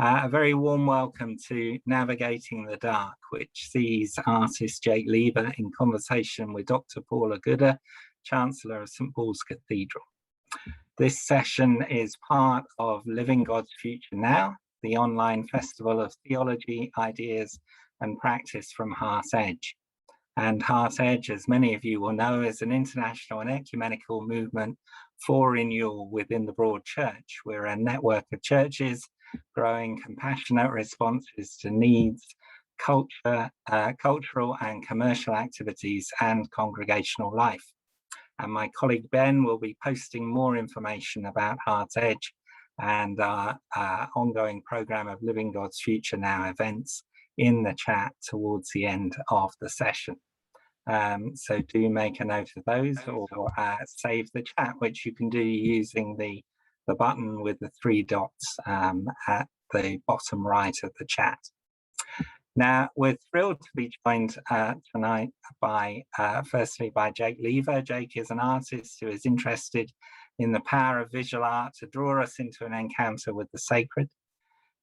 A very warm welcome to Navigating the Dark, which sees artist Jake Lever in conversation with Dr Paula Gooder, Chancellor of St Paul's Cathedral. This session is part of Living God's Future Now, the online festival of theology, ideas and practice from Heart's Edge. And Heart's Edge, as many of you will know, is an international and ecumenical movement for renewal within the broad church. We're a network of churches growing compassionate responses to needs, cultural and commercial activities and congregational life. And my colleague Ben will be posting more information about Heart's Edge and our ongoing programme of Living God's Future Now events in the chat towards the end of the session. So do make a note of those, or save the chat, which you can do using the button with the three dots at the bottom right of the chat. Now, we're thrilled to be joined tonight by, firstly, by Jake Lever. Jake is an artist who is interested in the power of visual art to draw us into an encounter with the sacred.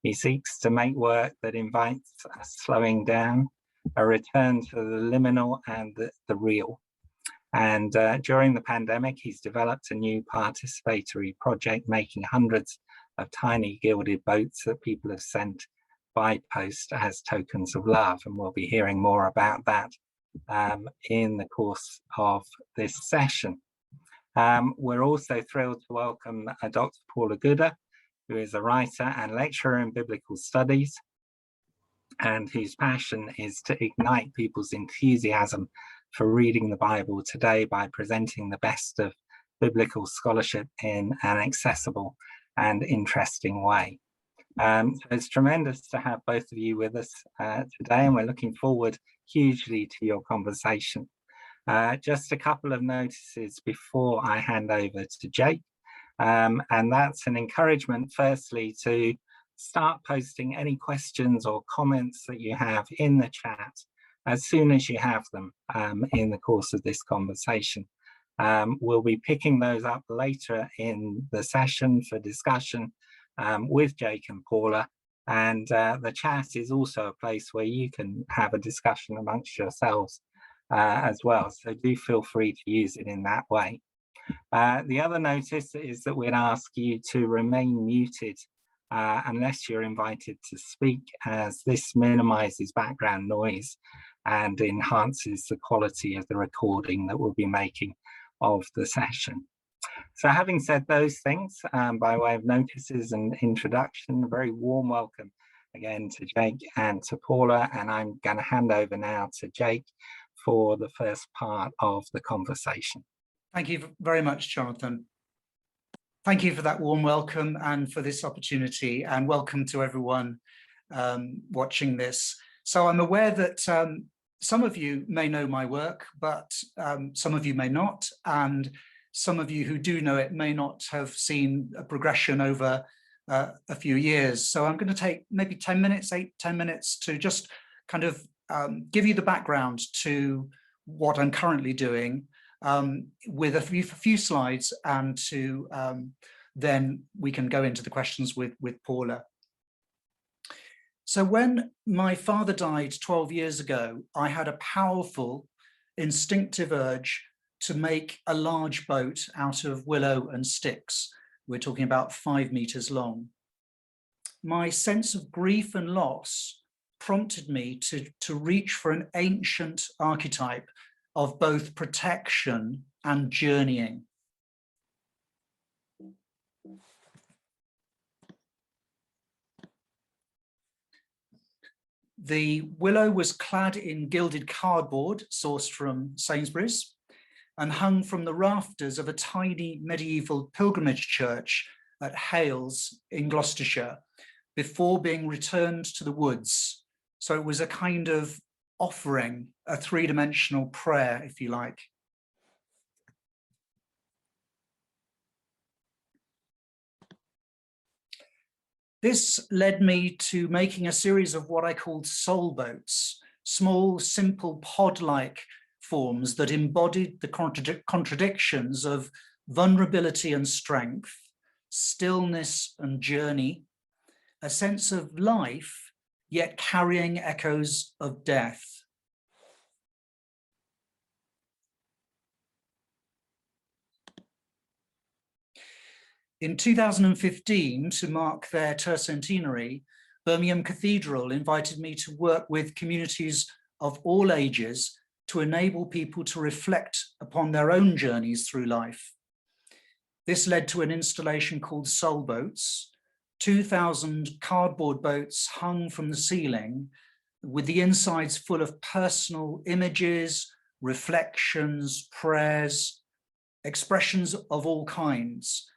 He seeks to make work that invites a slowing down, a return to the liminal and the real. And during the pandemic, he's developed a new participatory project, making hundreds of tiny gilded boats that people have sent by post as tokens of love. And we'll be hearing more about that in the course of this session. We're also thrilled to welcome Dr Paula Gooder, who is a writer and lecturer in biblical studies, and whose passion is to ignite people's enthusiasm for reading the Bible today by presenting the best of biblical scholarship in an accessible and interesting way. So it's tremendous to have both of you with us today, and we're looking forward hugely to your conversation. Just a couple of notices before I hand over to Jake, and that's an encouragement, firstly, to start posting any questions or comments that you have in the chat as soon as you have them in the course of this conversation. We'll be picking those up later in the session for discussion with Jake and Paula, and the chat is also a place where you can have a discussion amongst yourselves as well, so do feel free to use it in that way. The other notice is that we'd ask you to remain muted unless you're invited to speak, as this minimizes background noise and enhances the quality of the recording that we'll be making of the session. So having said those things, by way of notices and introduction, a very warm welcome again to Jake and to Paula, and I'm going to hand over now to Jake for the first part of the conversation. Thank you very much, Jonathan. Thank you for that warm welcome and for this opportunity, and welcome to everyone watching this. So I'm aware that some of you may know my work, but some of you may not, and some of you who do know it may not have seen a progression over a few years. So I'm going to take maybe 10 minutes, 8-10 minutes to just kind of give you the background to what I'm currently doing, with a few slides, and to then we can go into the questions with Paula. So when my father died 12 years ago, I had a powerful instinctive urge to make a large boat out of willow and sticks. We're talking about 5 meters long. My sense of grief and loss prompted me to reach for an ancient archetype of both protection and journeying. The willow was clad in gilded cardboard sourced from Sainsbury's and hung from the rafters of a tiny medieval pilgrimage church at Hales in Gloucestershire before being returned to the woods. So it was a kind of offering, a three-dimensional prayer, if you like. This led me to making a series of what I called soul boats, small, simple pod-like forms that embodied the contradictions of vulnerability and strength, stillness and journey, a sense of life, yet carrying echoes of death. In 2015, to mark their tercentenary, Birmingham Cathedral invited me to work with communities of all ages to enable people to reflect upon their own journeys through life. This led to an installation called Soul Boats, 2,000 cardboard boats hung from the ceiling, with the insides full of personal images, reflections, prayers, expressions of all kinds: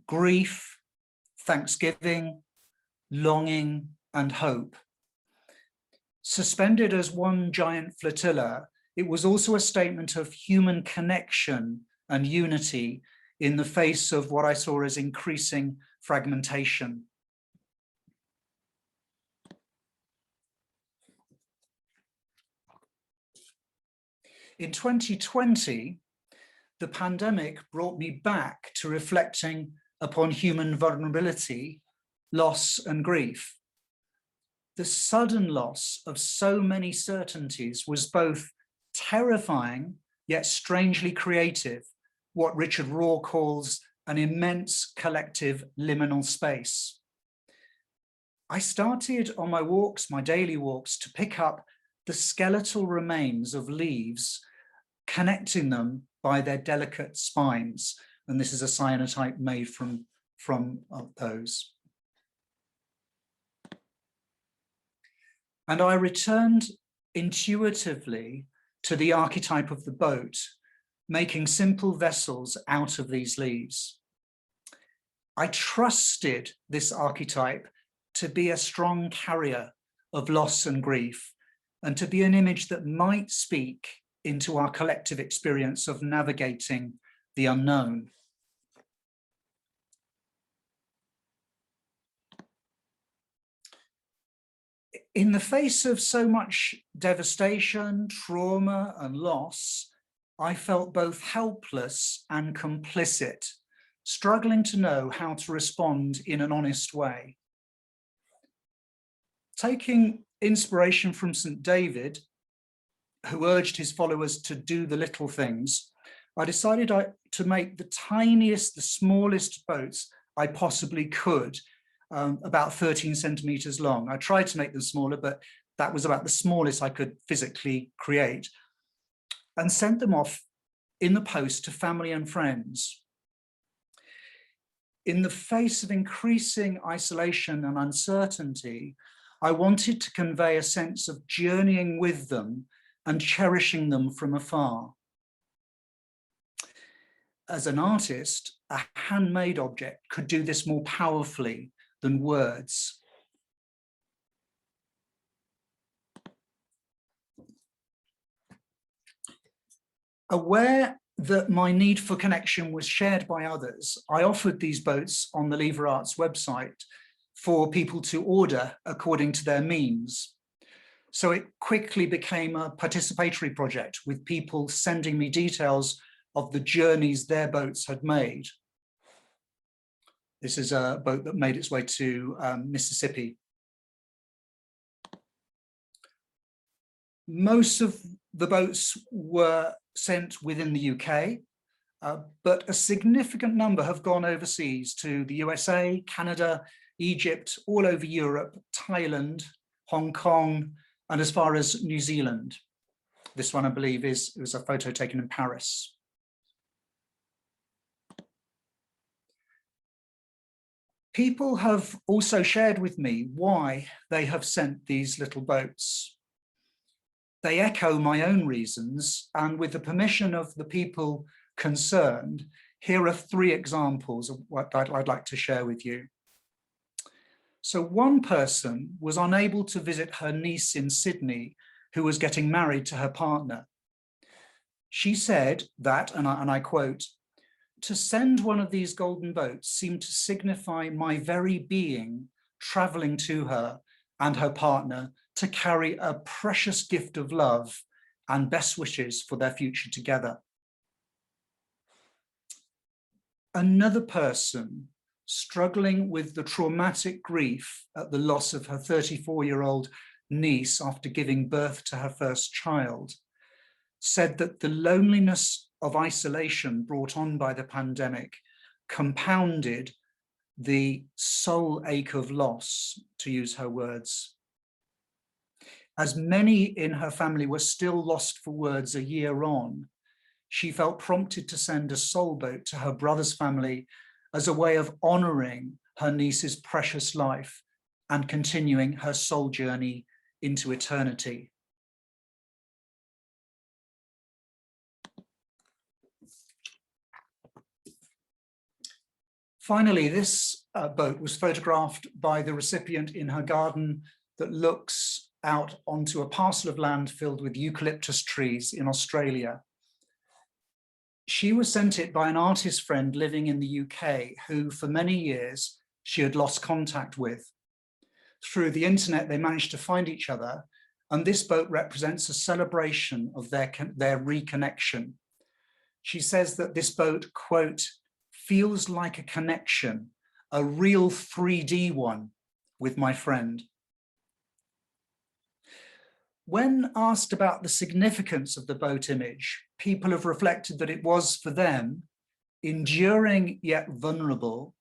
grief, thanksgiving, longing, and hope. Suspended as one giant flotilla, it was also a statement of human connection and unity in the face of what I saw as increasing fragmentation. In 2020, the pandemic brought me back to reflecting upon human vulnerability, loss, and grief. The sudden loss of so many certainties was both terrifying, yet strangely creative, what Richard Rohr calls an immense collective liminal space. I started on my walks, my daily walks, to pick up the skeletal remains of leaves, connecting them by their delicate spines. And this is a cyanotype made from those. And I returned intuitively to the archetype of the boat, making simple vessels out of these leaves. I trusted this archetype to be a strong carrier of loss and grief, and to be an image that might speak into our collective experience of navigating the unknown. In the face of so much devastation, trauma, and loss, I felt both helpless and complicit, struggling to know how to respond in an honest way. Taking inspiration from St. David, who urged his followers to do the little things, I decided to make the tiniest, the smallest boats I possibly could, about 13 centimeters long. I tried to make them smaller, but that was about the smallest I could physically create, and sent them off in the post to family and friends. In the face of increasing isolation and uncertainty, I wanted to convey a sense of journeying with them and cherishing them from afar. As an artist, a handmade object could do this more powerfully than words. Aware that my need for connection was shared by others, I offered these boats on the Lever Arts website for people to order according to their means. So it quickly became a participatory project, with people sending me details of the journeys their boats had made. This is a boat that made its way to Mississippi. Most of the boats were sent within the UK, but a significant number have gone overseas to the USA, Canada, Egypt, all over Europe, Thailand, Hong Kong, and as far as New Zealand. This one, I believe, was a photo taken in Paris. People have also shared with me why they have sent these little boats. They echo my own reasons, and with the permission of the people concerned, here are 3 examples of what I'd like to share with you. So one person was unable to visit her niece in Sydney, who was getting married to her partner. She said that, and I quote, "To send one of these golden boats seemed to signify my very being traveling to her and her partner to carry a precious gift of love and best wishes for their future together." Another person struggling with the traumatic grief at the loss of her 34-year-old niece after giving birth to her first child, said that the loneliness of isolation brought on by the pandemic compounded the soul ache of loss, to use her words. As many in her family were still lost for words a year on, she felt prompted to send a soul boat to her brother's family as a way of honoring her niece's precious life and continuing her soul journey into eternity. Finally, this boat was photographed by the recipient in her garden that looks out onto a parcel of land filled with eucalyptus trees in Australia. She was sent it by an artist friend living in the UK who for many years she had lost contact with. Through the internet, they managed to find each other, and this boat represents a celebration of their reconnection. She says that this boat, quote, feels like a connection, a real 3D one with my friend. When asked about the significance of the boat image, people have reflected that it was for them enduring yet vulnerable,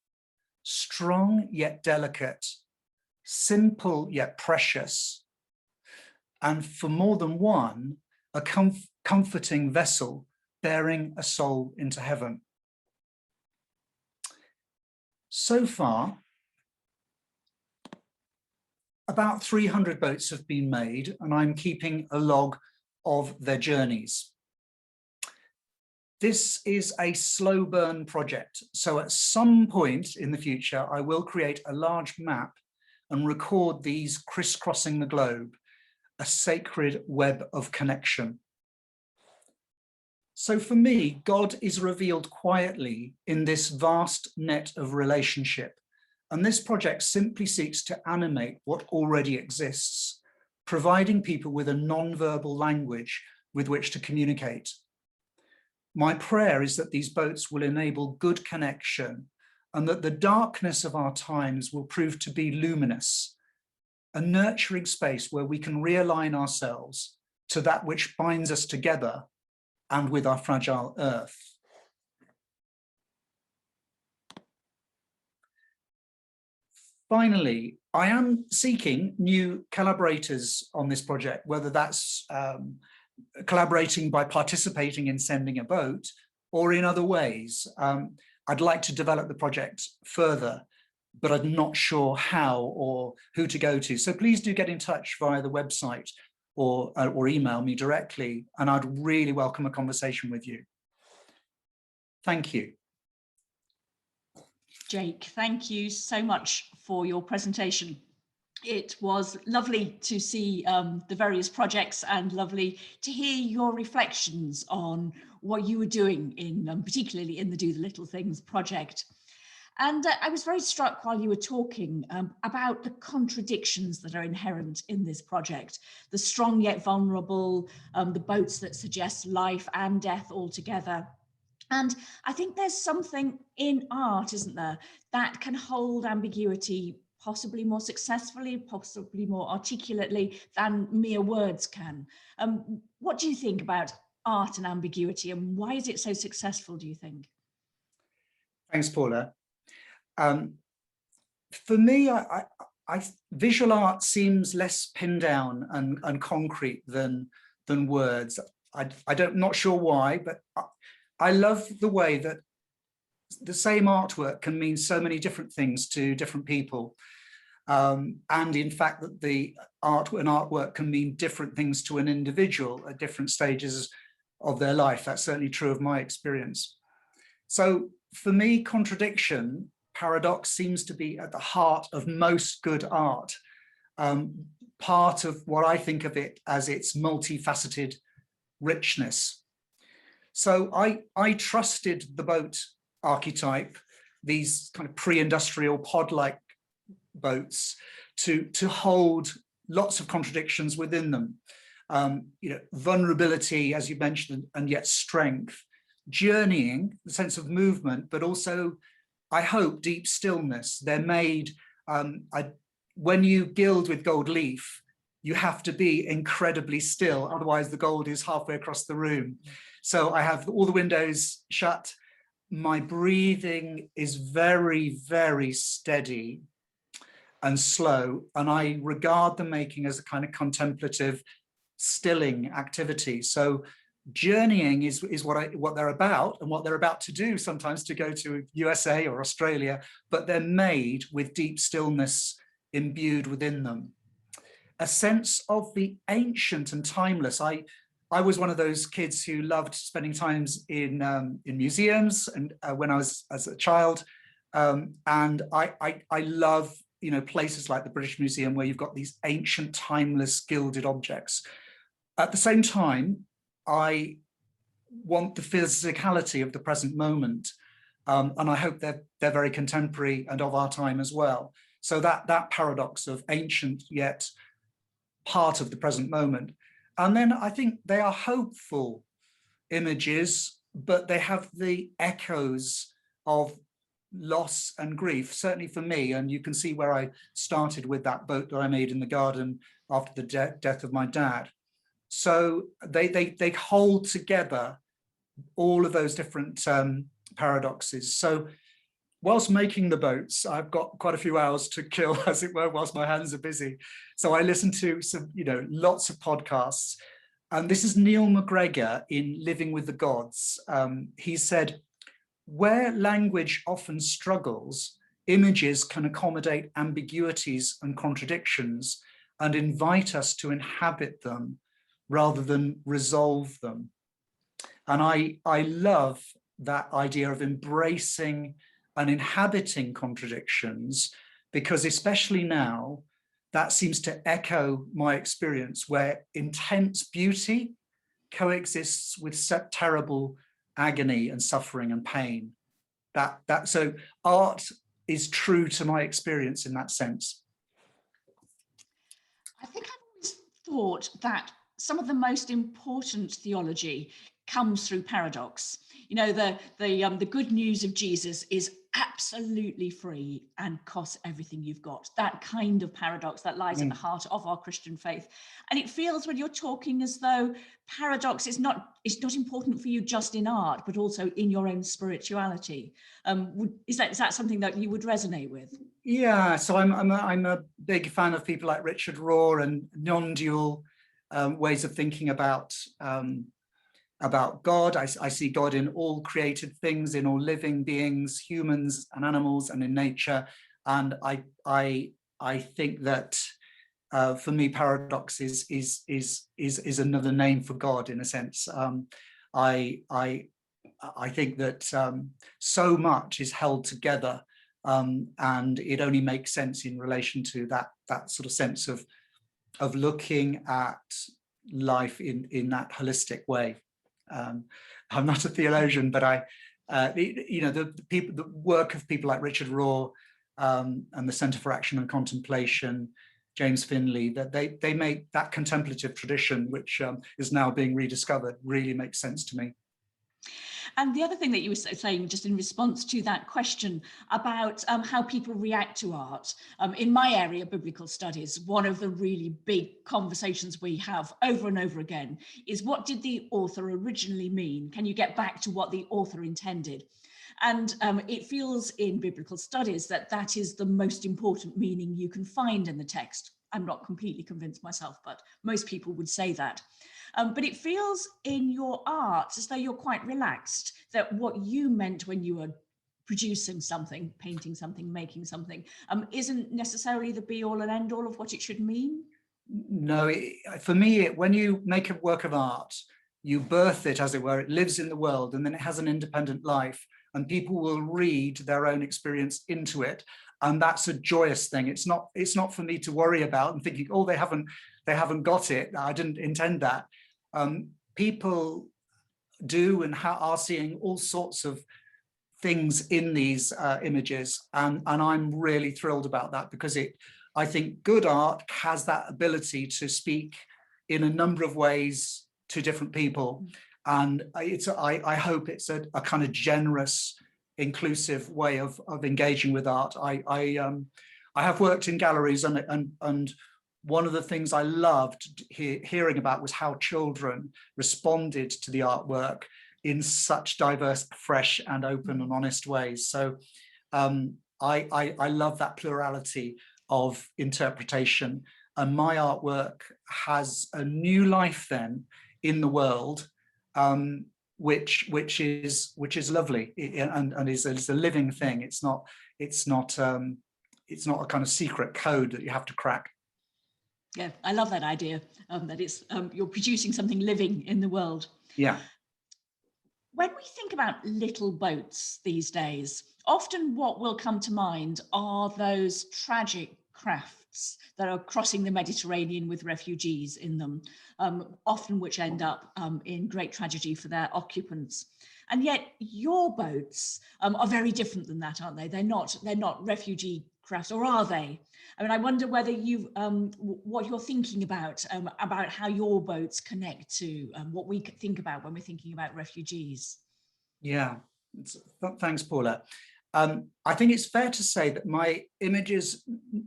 strong yet delicate, simple yet precious, and for more than one, a comforting vessel bearing a soul into heaven. So far, about 300 boats have been made, and I'm keeping a log of their journeys. This is a slow burn project, so at some point in the future, I will create a large map and record these crisscrossing the globe, a sacred web of connection. So for me, God is revealed quietly in this vast net of relationship. And this project simply seeks to animate what already exists, providing people with a non-verbal language with which to communicate. My prayer is that these boats will enable good connection and that the darkness of our times will prove to be luminous, a nurturing space where we can realign ourselves to that which binds us together and with our fragile earth. Finally, I am seeking new collaborators on this project, whether that's collaborating by participating in sending a boat or in other ways. I'd like to develop the project further, but I'm not sure how or who to go to. So please do get in touch via the website or email me directly, and I'd really welcome a conversation with you. Thank you. Jake, thank you so much for your presentation. It was lovely to see the various projects and lovely to hear your reflections on what you were doing in, particularly in the Do the Little Things project. And I was very struck while you were talking about the contradictions that are inherent in this project, the strong yet vulnerable, the boats that suggest life and death altogether. And I think there's something in art, isn't there, that can hold ambiguity possibly more successfully, possibly more articulately than mere words can. What do you think about art and ambiguity, and why is it so successful, do you think? Thanks, Paula. For me, visual art seems less pinned down and concrete than words. I'm not sure why, but I love the way that the same artwork can mean so many different things to different people. And in fact, that an artwork can mean different things to an individual at different stages of their life. That's certainly true of my experience. So for me, contradiction, paradox seems to be at the heart of most good art. Part of what I think of it as its multifaceted richness. So I trusted the boat archetype, these kind of pre-industrial pod-like boats, to hold lots of contradictions within them. Vulnerability, as you mentioned, and yet strength, journeying, the sense of movement, but also I hope, deep stillness. They're made, when you gild with gold leaf, you have to be incredibly still, otherwise the gold is halfway across the room. So I have all the windows shut. My breathing is very, very steady and slow, and I regard the making as a kind of contemplative, stilling activity. So journeying is what they're about, and what they're about to do sometimes, to go to USA or Australia, but they're made with deep stillness imbued within them. A sense of the ancient and timeless. I was one of those kids who loved spending times in museums, and when I was as a child, and I love, you know, places like the British Museum, where you've got these ancient, timeless, gilded objects. At the same time, I want the physicality of the present moment, and I hope they're very contemporary and of our time as well. So that paradox of ancient yet part of the present moment. And then I think they are hopeful images, but they have the echoes of loss and grief, certainly for me. And you can see where I started with that boat that I made in the garden after the death of my dad. So they hold together all of those different paradoxes. So whilst making the boats, I've got quite a few hours to kill, as it were, whilst my hands are busy. So I listen to some, you know, lots of podcasts. And this is Neil McGregor in Living with the Gods. He said, where language often struggles, images can accommodate ambiguities and contradictions and invite us to inhabit them rather than resolve them. And I love that idea of embracing and inhabiting contradictions, because especially now, that seems to echo my experience, where intense beauty coexists with terrible agony and suffering and pain. So art is true to my experience in that sense. I think I've always thought that some of the most important theology comes through paradox. You know, the good news of Jesus is absolutely free and costs everything you've got. That kind of paradox that lies at the heart of our Christian faith. And it feels, when you're talking, as though paradox is not important for you just in art, but also in your own spirituality. Is that something that you would resonate with? Yeah, so I'm a big fan of people like Richard Rohr and non-dual ways of thinking about God. I see God in all created things, in all living beings, humans and animals, and in nature. And I think that for me, paradox is another name for God, in a sense. I think that so much is held together, and it only makes sense in relation to that sort of sense of looking at life in that holistic way. I'm not a theologian, but the work of people like Richard Rohr and the Centre for Action and Contemplation, James Finley, that they make that contemplative tradition, which is now being rediscovered, really makes sense to me. And the other thing that you were saying, just in response to that question about how people react to art, in my area, biblical studies, one of the really big conversations we have over and over again is, what did the author originally mean? Can you get back to what the author intended? And it feels in biblical studies that is the most important meaning you can find in the text. I'm not completely convinced myself, but most people would say that. But it feels in your art as though you're quite relaxed, that what you meant when you were producing something, painting something, making something, isn't necessarily the be all and end all of what it should mean. No, for me, when you make a work of art, you birth it, as it were, it lives in the world, and then it has an independent life, and people will read their own experience into it. And that's a joyous thing. It's not for me to worry about and thinking, oh, they haven't got it. I didn't intend that. People do and are seeing all sorts of things in these images, and I'm really thrilled about that, because I think good art has that ability to speak in a number of ways to different people, and I hope it's a kind of generous inclusive way of engaging with art. I have worked in galleries, and one of the things I loved hearing about was how children responded to the artwork in such diverse, fresh and open and honest ways. So I love that plurality of interpretation, and my artwork has a new life then in the world, which is lovely and is a living thing. It's not a kind of secret code that you have to crack. Yeah, I love that idea, that it's you're producing something living in the world. Yeah. When we think about little boats these days, often what will come to mind are those tragic crafts that are crossing the Mediterranean with refugees in them, often which end up in great tragedy for their occupants. And yet your boats are very different than that, aren't they? They're not refugee crafts, or are they? I mean, I wonder whether you, what you're thinking about how your boats connect to what we think about when we're thinking about refugees. Yeah, thanks, Paula. I think it's fair to say that my images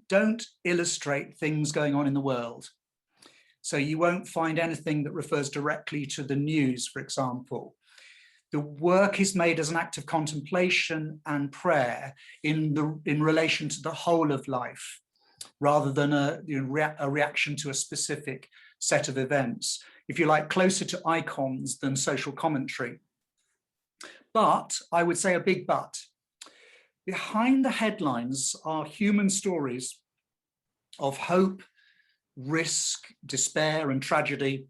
don't illustrate things going on in the world. So you won't find anything that refers directly to the news, for example. The work is made as an act of contemplation and prayer in relation to the whole of life, rather than a reaction to a specific set of events, if you like, closer to icons than social commentary. But I would say a big but. Behind the headlines are human stories of hope, risk, despair, and tragedy.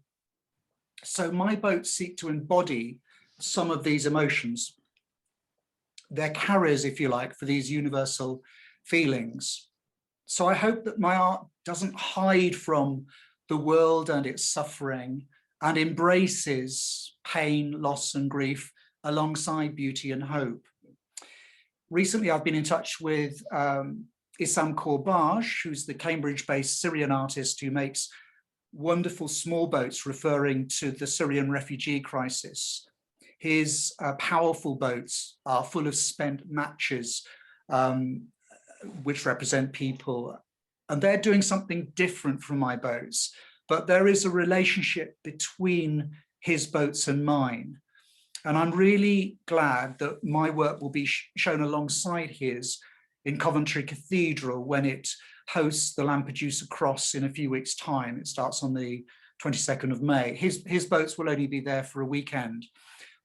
So my boats seek to embody some of these emotions. They're carriers, if you like, for these universal feelings. So I hope that my art doesn't hide from the world and its suffering, and embraces pain, loss, and grief alongside beauty and hope. Recently, I've been in touch with Issam Corbage, who's the Cambridge-based Syrian artist who makes wonderful small boats referring to the Syrian refugee crisis. His powerful boats are full of spent matches, which represent people, and they're doing something different from my boats, but there is a relationship between his boats and mine. And I'm really glad that my work will be shown alongside his in Coventry Cathedral when it hosts the Lampedusa Cross in a few weeks' time. It starts on the 22nd of May. His boats will only be there for a weekend,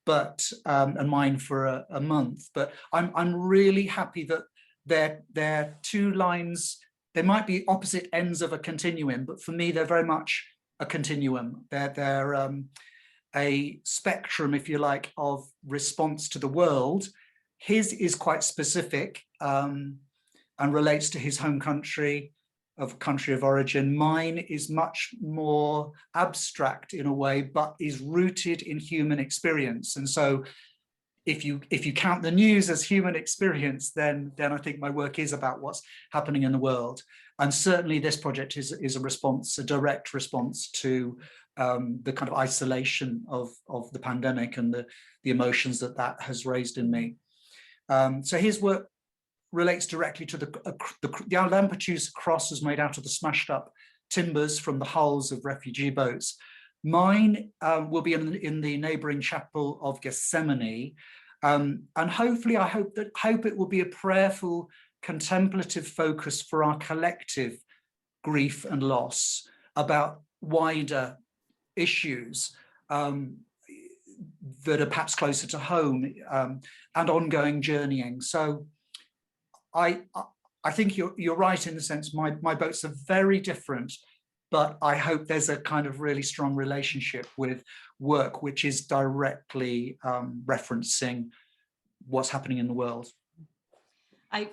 but and mine for a month. But I'm really happy that they're two lines. They might be opposite ends of a continuum, but for me, they're very much a continuum. They're a spectrum, if you like, of response to the world. His is quite specific and relates to his home country of origin. Mine is much more abstract in a way, but is rooted in human experience. And so if you count the news as human experience, then I think my work is about what's happening in the world. And certainly this project is a response, a direct response to the kind of isolation of the pandemic and the emotions that has raised in me. So his work relates directly to the Lampedusa Cross is made out of the smashed up timbers from the hulls of refugee boats. Mine will be in the neighboring chapel of Gethsemane, and hopefully I hope it will be a prayerful, contemplative focus for our collective grief and loss about wider issues that are perhaps closer to home and ongoing journeying. So I think you're right in the sense my boats are very different, but I hope there's a kind of really strong relationship with work which is directly referencing what's happening in the world. I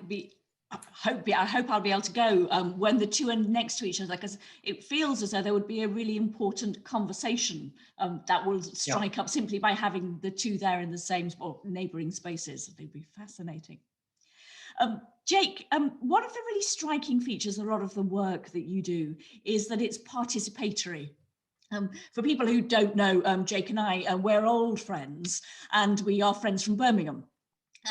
hope I'll be able to go when the two are next to each other, because it feels as though there would be a really important conversation that will strike up simply by having the two there in the same or neighbouring spaces. It'd be fascinating. Jake, one of the really striking features of a lot of the work that you do is that it's participatory. For people who don't know, Jake and I, we're old friends, and we are friends from Birmingham.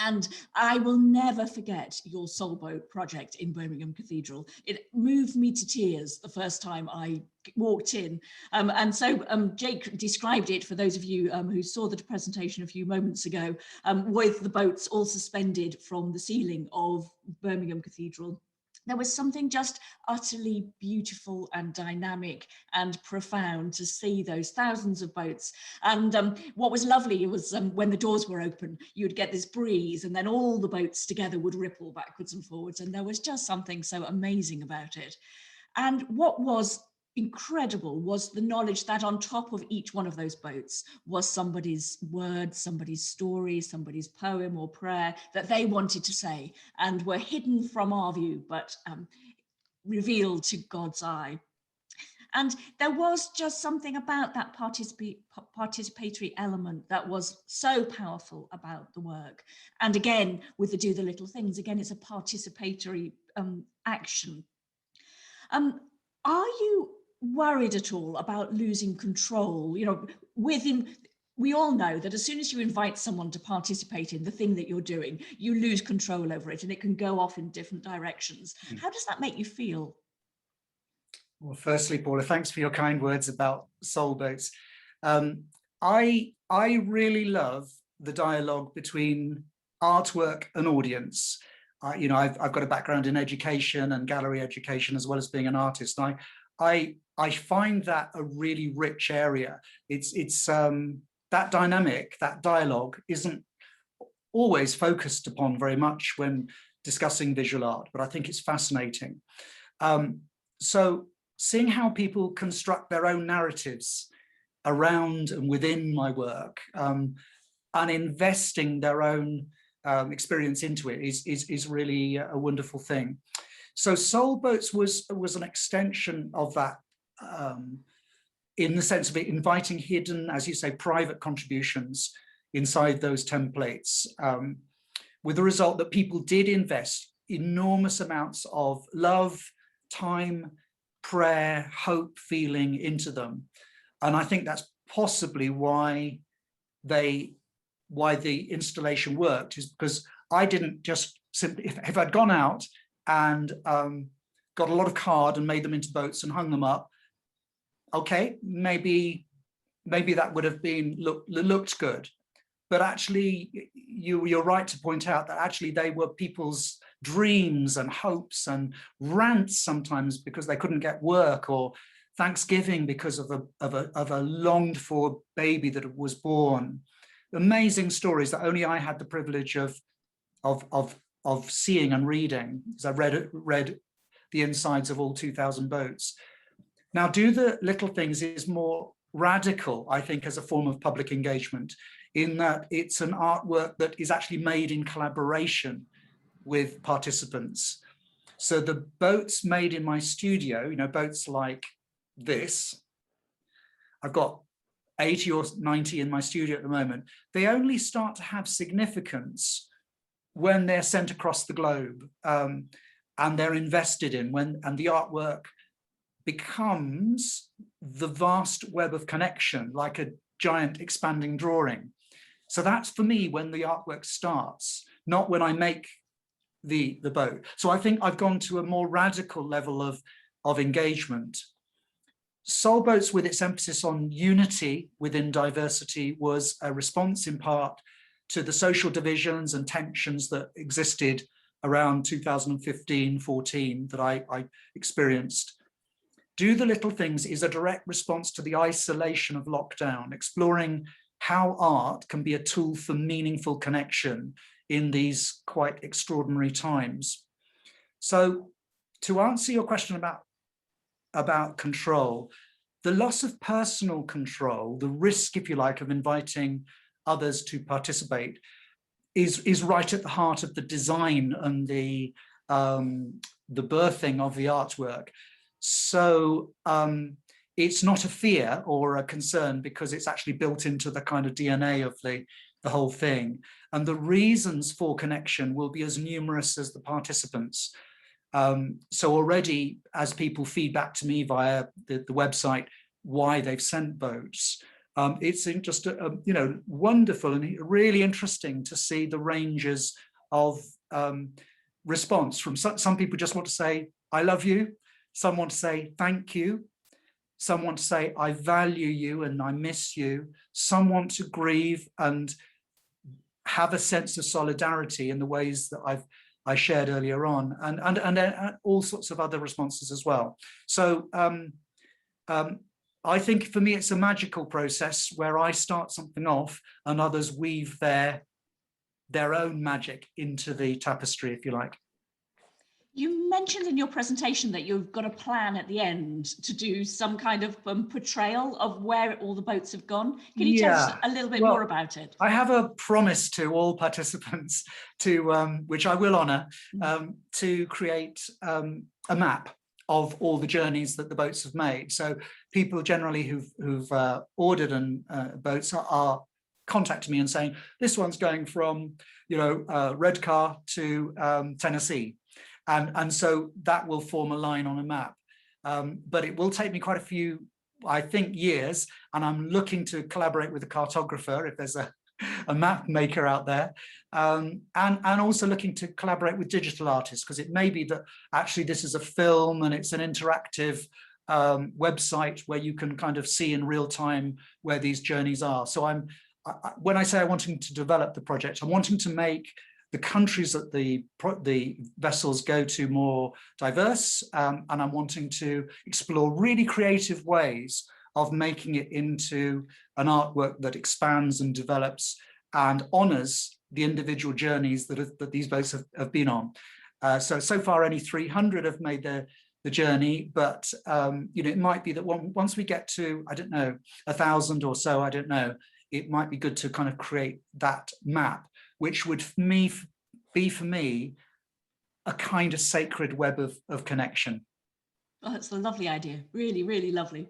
And I will never forget your Soul Boat project in Birmingham Cathedral. It moved me to tears the first time I walked in. And so Jake described it, for those of you who saw the presentation a few moments ago, with the boats all suspended from the ceiling of Birmingham Cathedral. There was something just utterly beautiful and dynamic and profound to see those thousands of boats. And what was lovely was when the doors were open, you'd get this breeze, and then all the boats together would ripple backwards and forwards. And there was just something so amazing about it. And what was incredible was the knowledge that on top of each one of those boats was somebody's word, somebody's story, somebody's poem or prayer that they wanted to say, and were hidden from our view, but revealed to God's eye. And there was just something about that participatory element that was so powerful about the work. And again, with the Do the Little Things, again, it's a participatory action. Are you worried at all about losing control? You know, we all know that as soon as you invite someone to participate in the thing that you're doing, you lose control over it, and it can go off in different directions. How does that make you feel? Well, firstly, Paula, thanks for your kind words about soul boats. I really love the dialogue between artwork and audience. You know, I've got a background in education and gallery education, as well as being an artist. I find that a really rich area. It's that dynamic, that dialogue isn't always focused upon very much when discussing visual art, but I think it's fascinating. So seeing how people construct their own narratives around and within my work, and investing their own experience into it is really a wonderful thing. So Soul Boats was an extension of that, in the sense of it inviting hidden, as you say, private contributions inside those templates, with the result that people did invest enormous amounts of love, time, prayer, hope, feeling into them. And I think that's possibly why the installation worked, is because I didn't just simply, if I'd gone out and got a lot of card and made them into boats and hung them up, okay, maybe that would have been looked good. But actually, you're right to point out that actually they were people's dreams and hopes and rants sometimes because they couldn't get work, or Thanksgiving because of a longed for baby that was born. Amazing stories that only I had the privilege of seeing and reading, as I read the insides of all 2,000 boats. Now, Do the Little Things is more radical, I think, as a form of public engagement, in that it's an artwork that is actually made in collaboration with participants. So the boats made in my studio, you know, boats like this, I've got 80 or 90 in my studio at the moment, they only start to have significance when they're sent across the globe, and they're invested in, and the artwork becomes the vast web of connection, like a giant expanding drawing. So that's for me when the artwork starts, not when I make the boat. So I think I've gone to a more radical level of engagement. Soul Boats, with its emphasis on unity within diversity, was a response in part to the social divisions and tensions that existed around 2015-14 that I experienced. Do the Little Things is a direct response to the isolation of lockdown, exploring how art can be a tool for meaningful connection in these quite extraordinary times. So to answer your question about control, the loss of personal control, the risk, if you like, of inviting others to participate is right at the heart of the design and the birthing of the artwork. So it's not a fear or a concern, because it's actually built into the kind of DNA of the whole thing. And the reasons for connection will be as numerous as the participants. So already, as people feed back to me via the website why they've sent boats, It's just wonderful and really interesting to see the ranges of response from some people just want to say, I love you. Some want to say, thank you. Some want to say, I value you and I miss you. Some want to grieve and have a sense of solidarity in the ways that I shared earlier on, and all sorts of other responses as well. So I think for me, it's a magical process where I start something off and others weave their own magic into the tapestry, if you like. You mentioned in your presentation that you've got a plan at the end to do some kind of portrayal of where all the boats have gone. Can you tell us a little bit more about it? I have a promise to all participants to, which I will honour, to create a map of all the journeys that the boats have made. So people generally who've ordered boats are contacting me and saying, this one's going from, Redcar to Tennessee. And so that will form a line on a map. But it will take me quite a few, I think, years. And I'm looking to collaborate with a cartographer if there's a map maker out there. And also looking to collaborate with digital artists, because it may be that actually this is a film and it's an interactive website where you can kind of see in real time where these journeys are. So when I say I'm wanting to develop the project, I'm wanting to make the countries that the vessels go to more diverse, and I'm wanting to explore really creative ways of making it into an artwork that expands and develops and honours the individual journeys that these boats have been on. So far only 300 have made the journey, but it might be that once we get to, I don't know, 1,000 or so, I don't know, it might be good to kind of create that map, which would be for me a kind of sacred web of connection. Oh, that's a lovely idea. Really, really lovely.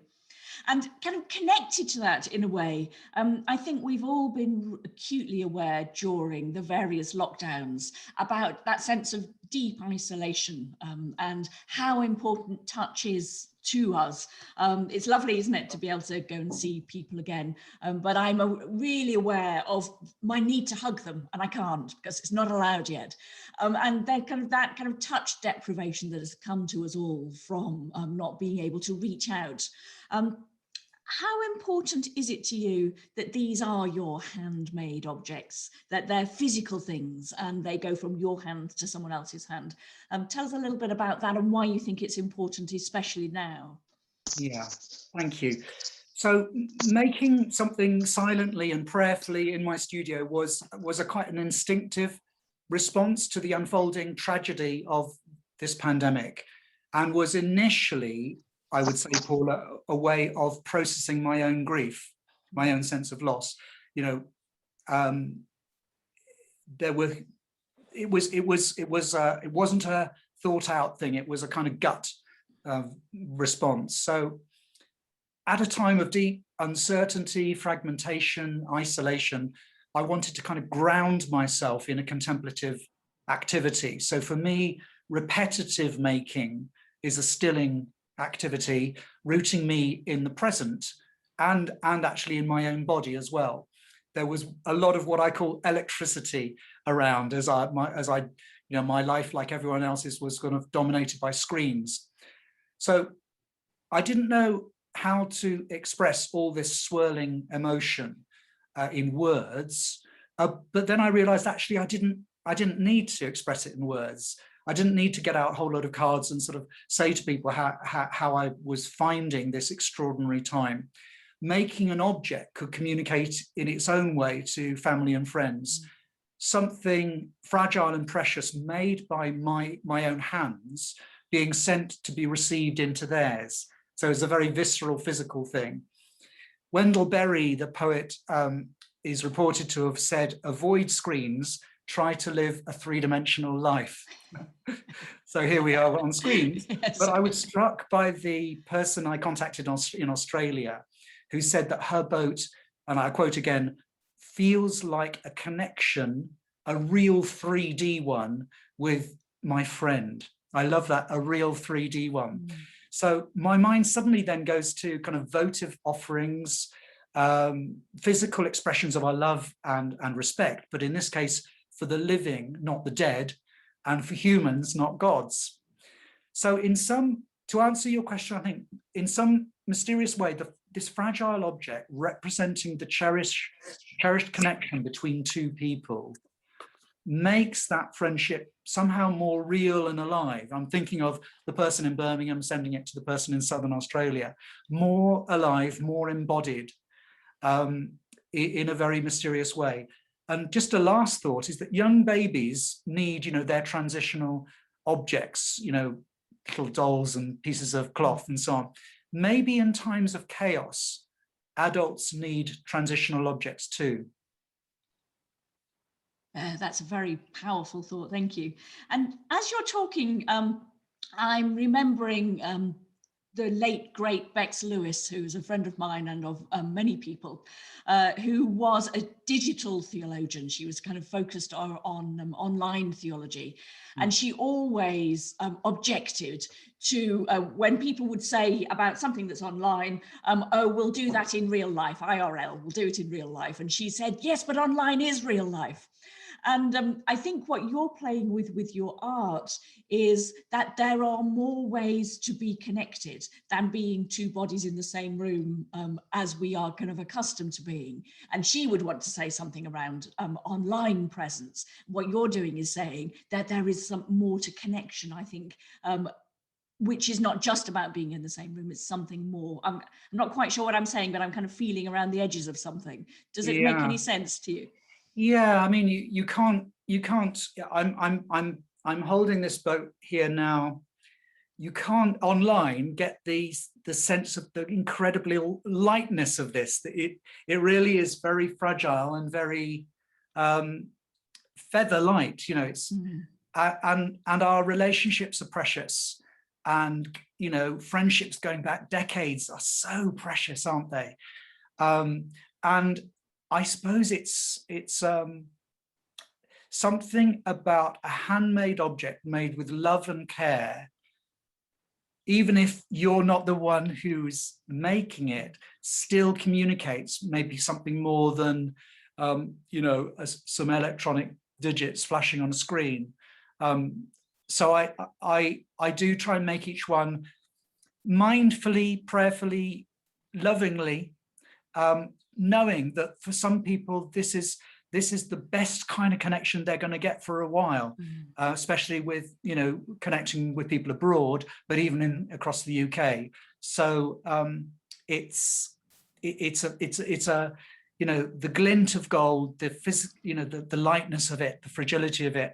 And kind of connected to that in a way, I think we've all been acutely aware during the various lockdowns about that sense of deep isolation and how important touch is to us. It's lovely, isn't it, to be able to go and see people again, but I'm really aware of my need to hug them, and I can't because it's not allowed yet. And then that kind of touch deprivation that has come to us all from not being able to reach out. How important is it to you that these are your handmade objects, that they're physical things and they go from your hand to someone else's hand? Tell us a little bit about that and why you think it's important, especially now. Yeah, thank you. So making something silently and prayerfully in my studio was quite an instinctive response to the unfolding tragedy of this pandemic, and was initially, I would say, Paula, a way of processing my own grief, my own sense of loss. It wasn't a thought out thing. It was a kind of gut response. So at a time of deep uncertainty, fragmentation, isolation, I wanted to kind of ground myself in a contemplative activity. So for me, repetitive making is a stilling activity, rooting me in the present and actually in my own body as well. There was a lot of what I call electricity around as my life, like everyone else's, was kind of dominated by screens. So I didn't know how to express all this swirling emotion in words, but then I realized actually I didn't need to express it in words. I didn't need to get out a whole lot of cards and sort of say to people how I was finding this extraordinary time. Making an object could communicate in its own way to family and friends. Something fragile and precious made by my own hands being sent to be received into theirs. So it's a very visceral, physical thing. Wendell Berry, the poet, is reported to have said, "Avoid screens, try to live a three-dimensional life." So here we are on screens. Yes. But I was struck by the person I contacted in Australia, who said that her boat, and I quote again, "feels like a connection, a real 3D one, with my friend." I love that, a real 3D one. So my mind suddenly then goes to kind of votive offerings, physical expressions of our love and respect, but in this case, for the living, not the dead, and for humans, not gods. So to answer your question, I think in some mysterious way, this fragile object representing the cherished connection between two people makes that friendship somehow more real and alive. I'm thinking of the person in Birmingham sending it to the person in Southern Australia, more alive, more embodied in a very mysterious way. And just a last thought is that young babies need, their transitional objects, little dolls and pieces of cloth and so on. Maybe in times of chaos, adults need transitional objects too. That's a very powerful thought, thank you. And as you're talking, I'm remembering the late, great Bex Lewis, who is a friend of mine and of many people, who was a digital theologian. She was kind of focused on online theology. And she always objected to when people would say about something that's online, oh, we'll do that in real life, IRL, we'll do it in real life. And she said, yes, but online is real life. And I think what you're playing with your art is that there are more ways to be connected than being two bodies in the same room, as we are kind of accustomed to being. And she would want to say something around online presence. What you're doing is saying that there is some more to connection, I think, which is not just about being in the same room, it's something more. I'm not quite sure what I'm saying, but I'm kind of feeling around the edges of something. Does it make any sense to you? Yeah, I mean, you can't. I'm holding this boat here now. You can't online get the sense of the incredible lightness of this. It really is very fragile and very feather light. It's and our relationships are precious, and friendships going back decades are so precious, aren't they? And I suppose it's something about a handmade object made with love and care, even if you're not the one who's making it, still communicates maybe something more than some electronic digits flashing on a screen. So I do try and make each one mindfully, prayerfully, lovingly, knowing that for some people this is the best kind of connection they're going to get for a while, especially with connecting with people abroad, but even across the UK. So it's a the glint of gold, the the lightness of it, the fragility of it.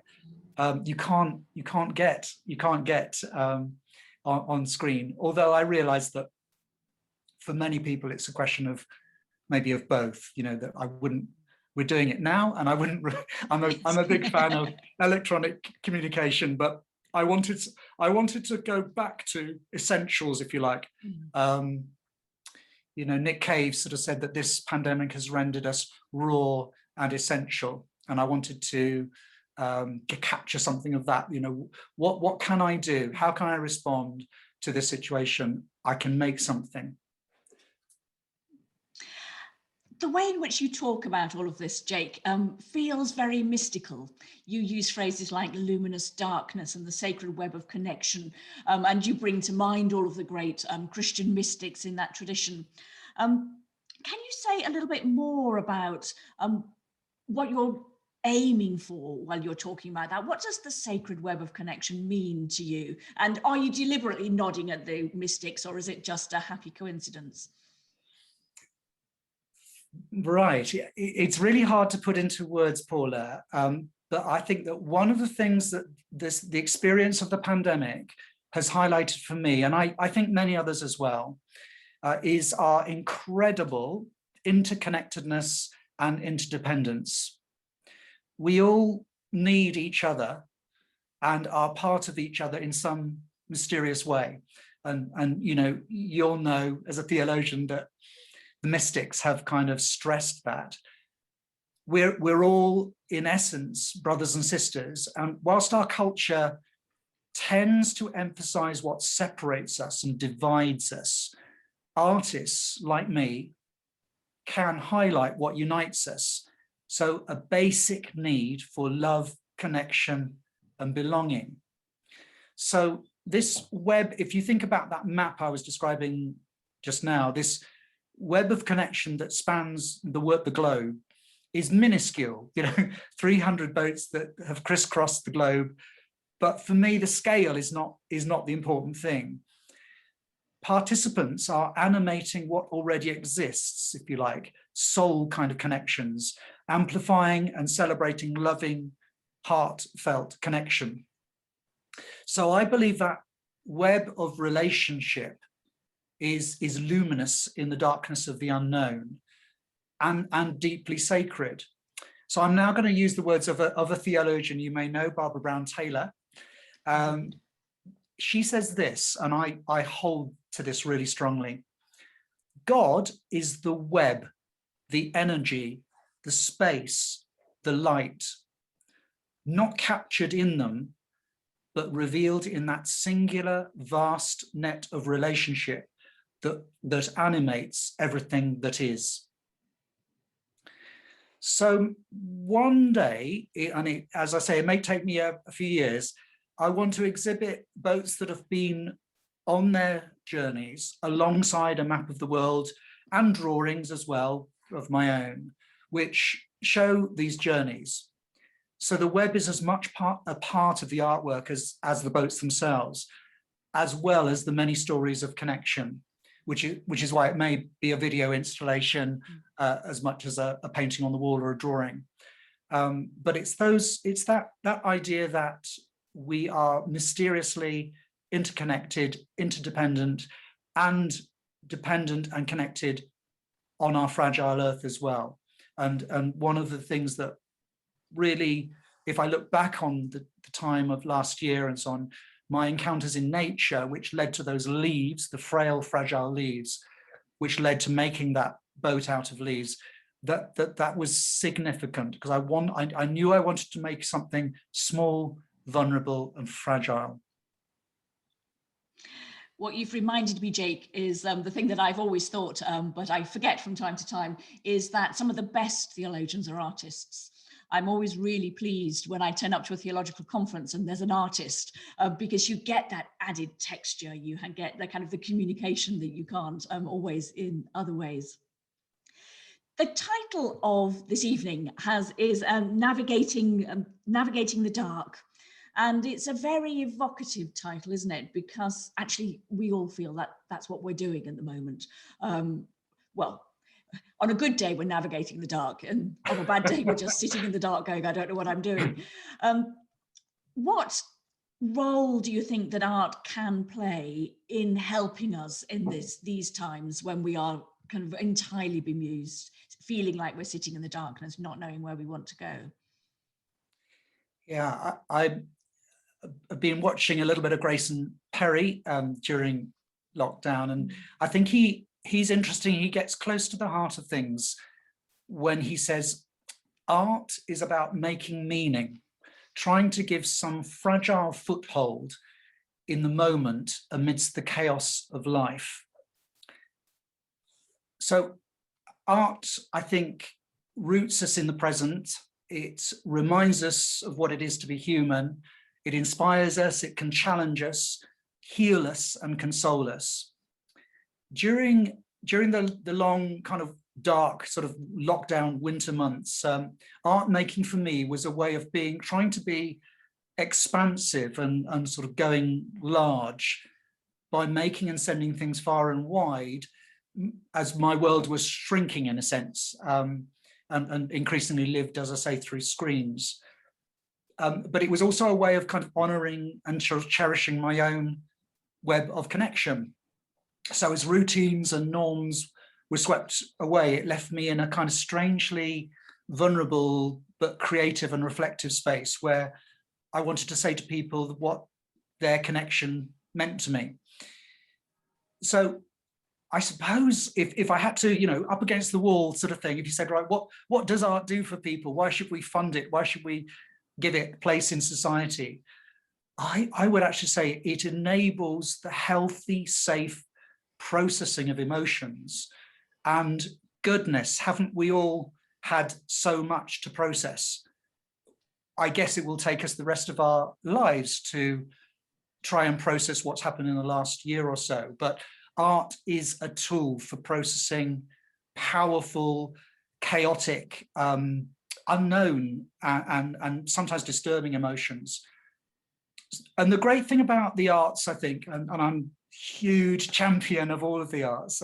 You can't get on screen. Although I realise that for many people it's a question of maybe of both, that we're doing it now, and I wouldn't, I'm a big fan of electronic communication, but I wanted to go back to essentials, if you like. Nick Cave sort of said that this pandemic has rendered us raw and essential, and I wanted to capture something of that. What can I do? How can I respond to this situation? I can make something. The way in which you talk about all of this, Jake, feels very mystical. You use phrases like luminous darkness and the sacred web of connection, and you bring to mind all of the great Christian mystics in that tradition. Can you say a little bit more about what you're aiming for while you're talking about that? What does the sacred web of connection mean to you? And are you deliberately nodding at the mystics, or is it just a happy coincidence? Right, it's really hard to put into words, Paula, but I think that one of the things that the experience of the pandemic has highlighted for me, and I think many others as well, is our incredible interconnectedness and interdependence. We all need each other and are part of each other in some mysterious way. And you'll know as a theologian that the mystics have kind of stressed that. We're all, in essence, brothers and sisters. And whilst our culture tends to emphasize what separates us and divides us, artists like me can highlight what unites us. So a basic need for love, connection, and belonging. So this web, if you think about that map I was describing just now, this web of connection that spans the globe is minuscule, 300 boats that have crisscrossed the globe. But for me, the scale is not the important thing. Participants are animating what already exists, if you like, soul kind of connections, amplifying and celebrating loving, heartfelt connection. So I believe that web of relationship is luminous in the darkness of the unknown and deeply sacred. So I'm now going to use the words of a theologian you may know, Barbara Brown Taylor. She says this, and I hold to this really strongly. God is the web, the energy, the space, the light, not captured in them, but revealed in that singular, vast net of relationship that animates everything that is. So one day, as I say, it may take me a few years, I want to exhibit boats that have been on their journeys alongside a map of the world and drawings as well of my own, which show these journeys. So the web is as much a part of the artwork as the boats themselves, as well as the many stories of connection, which is why it may be a video installation as much as a painting on the wall or a drawing. But it's that idea that we are mysteriously interconnected, interdependent, and dependent and connected on our fragile earth as well. And one of the things that really, if I look back on the time of last year and so on, my encounters in nature, which led to those leaves, the frail, fragile leaves, which led to making that boat out of leaves, that was significant, because I knew I wanted to make something small, vulnerable, and fragile. What you've reminded me, Jake, is the thing that I've always thought, but I forget from time to time, is that some of the best theologians are artists. I'm always really pleased when I turn up to a theological conference and there's an artist, because you get that added texture, you get the kind of the communication that you can't always in other ways. The title of this evening is navigating the dark. And it's a very evocative title, isn't it? Because actually we all feel that that's what we're doing at the moment. Well, on a good day, we're navigating the dark, and on a bad day, we're just sitting in the dark going, I don't know what I'm doing. What role do you think that art can play in helping us in these times when we are kind of entirely bemused, feeling like we're sitting in the darkness, not knowing where we want to go? Yeah, I've been watching a little bit of Grayson Perry during lockdown, and I think he's interesting. He gets close to the heart of things when he says art is about making meaning, trying to give some fragile foothold in the moment amidst the chaos of life. So art, I think, roots us in the present. It reminds us of what it is to be human. It inspires us, it can challenge us, heal us, and console us. During the long kind of dark sort of lockdown winter months, art making for me was a way of trying to be expansive and sort of going large by making and sending things far and wide as my world was shrinking in a sense, and increasingly lived, as I say, through screens. But it was also a way of kind of honoring and cherishing my own web of connection. So as routines and norms were swept away, it left me in a kind of strangely vulnerable but creative and reflective space where I wanted to say to people what their connection meant to me. So I suppose if I had to, up against the wall sort of thing, if you said, right, what does art do for people? Why should we fund it? Why should we give it a place in society? I would actually say it enables the healthy, safe processing of emotions and goodness, haven't we all had so much to process? I guess it will take us the rest of our lives to try and process what's happened in the last year or so. But art is a tool for processing powerful, chaotic, unknown, and sometimes disturbing emotions. And the great thing about the arts, I think, and I'm a huge champion of all of the arts,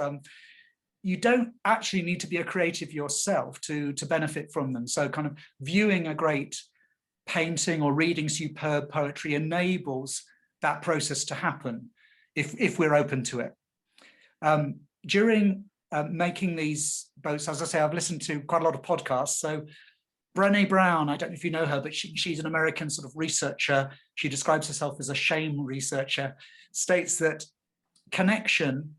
you don't actually need to be a creative yourself to benefit from them. So kind of viewing a great painting or reading superb poetry enables that process to happen if we're open to it. During making these boats, as I say, I've listened to quite a lot of podcasts. So Brené Brown, I don't know if you know her, but she's an American sort of researcher. She describes herself as a shame researcher, states that connection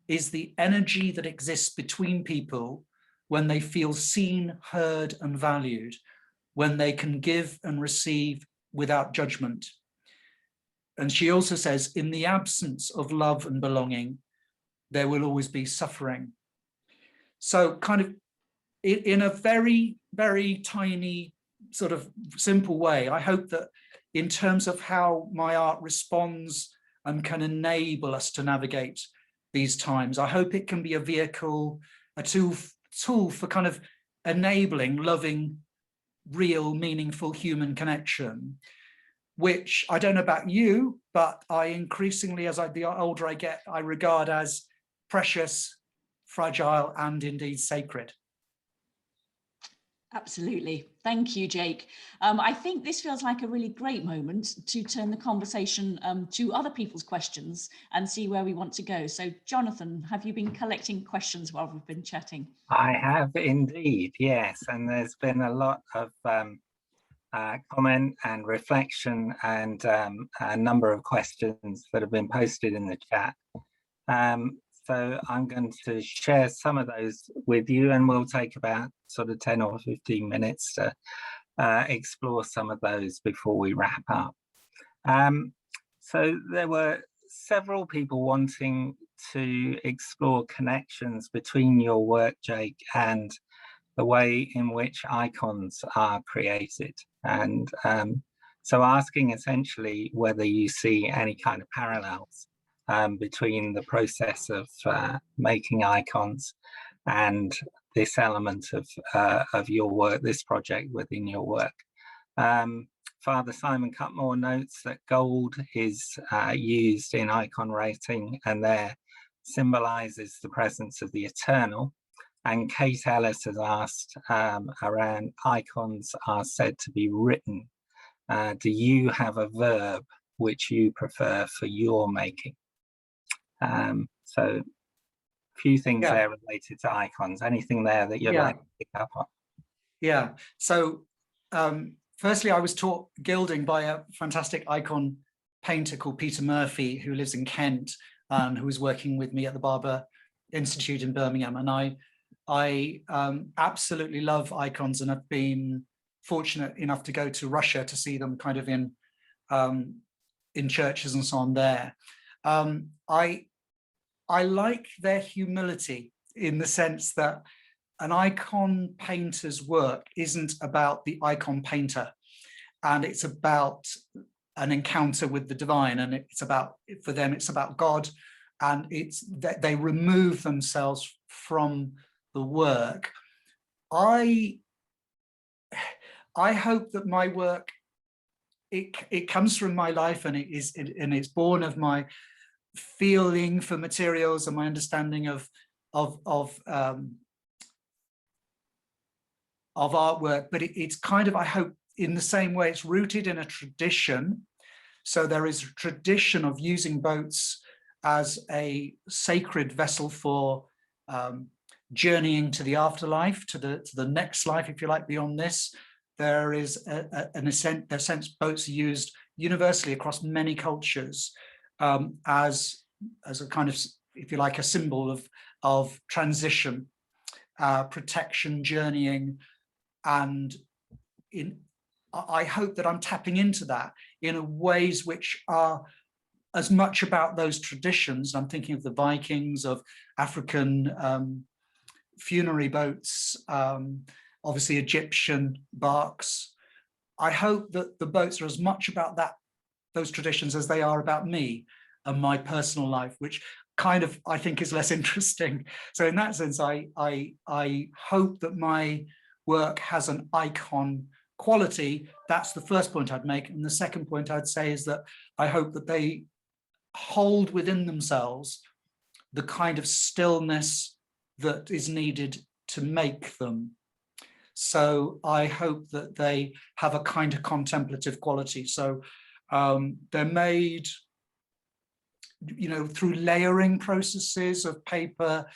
is the energy that exists between people when they feel seen, heard, and valued, when they can give and receive without judgment. And she also says, in the absence of love and belonging, there will always be suffering. So kind of in a very, very tiny sort of simple way, I hope that in terms of how my art responds and can enable us to navigate these times, I hope it can be a vehicle, a tool for kind of enabling loving, real, meaningful human connection, which I don't know about you, but I increasingly, the older I get, I regard as precious, fragile, and indeed sacred. Absolutely. Thank you, Jake. I think this feels like a really great moment to turn the conversation to other people's questions and see where we want to go. So, Jonathan, have you been collecting questions while we've been chatting? I have indeed, yes. And there's been a lot of comment and reflection and a number of questions that have been posted in the chat. So I'm going to share some of those with you, and we'll take about sort of 10 or 15 minutes to explore some of those before we wrap up. So there were several people wanting to explore connections between your work, Jake, and the way in which icons are created. And so asking essentially whether you see any kind of parallels between the process of making icons and this element of your work, this project within your work. Father Simon Cutmore notes that gold is used in icon writing and there symbolizes the presence of the eternal. And Kate Ellis has asked around icons are said to be written. Do you have a verb which you prefer for your making? So a few things there related to icons. Anything there that you'd like to pick up on? Yeah. So firstly, I was taught gilding by a fantastic icon painter called Peter Murphy, who lives in Kent, who was working with me at the Barber Institute in Birmingham. And I absolutely love icons, and have been fortunate enough to go to Russia to see them kind of in churches and so on there. I like their humility in the sense that an icon painter's work isn't about the icon painter, and it's about an encounter with the divine, and it's about, for them, it's about God, and it's that they remove themselves from the work. I hope that my work, it comes from my life, and it's born of my feeling for materials and my understanding of artwork, but it's kind of, I hope, in the same way, it's rooted in a tradition. So there is a tradition of using boats as a sacred vessel for journeying to the afterlife, to the next life, if you like, beyond this. There is in a sense, boats are used universally across many cultures as a kind of, if you like, a symbol of transition, protection, journeying, and I hope that I'm tapping into that in ways which are as much about those traditions. I'm thinking of the Vikings, of African funerary boats, obviously Egyptian barks. I hope that the boats are as much about those traditions as they are about me and my personal life, which kind of I think is less interesting. So in that sense, I hope that my work has an icon quality. That's the first point I'd make. And the second point I'd say is that I hope that they hold within themselves the kind of stillness that is needed to make them. So I hope that they have a kind of contemplative quality. So they're made, you know, through layering processes of paper.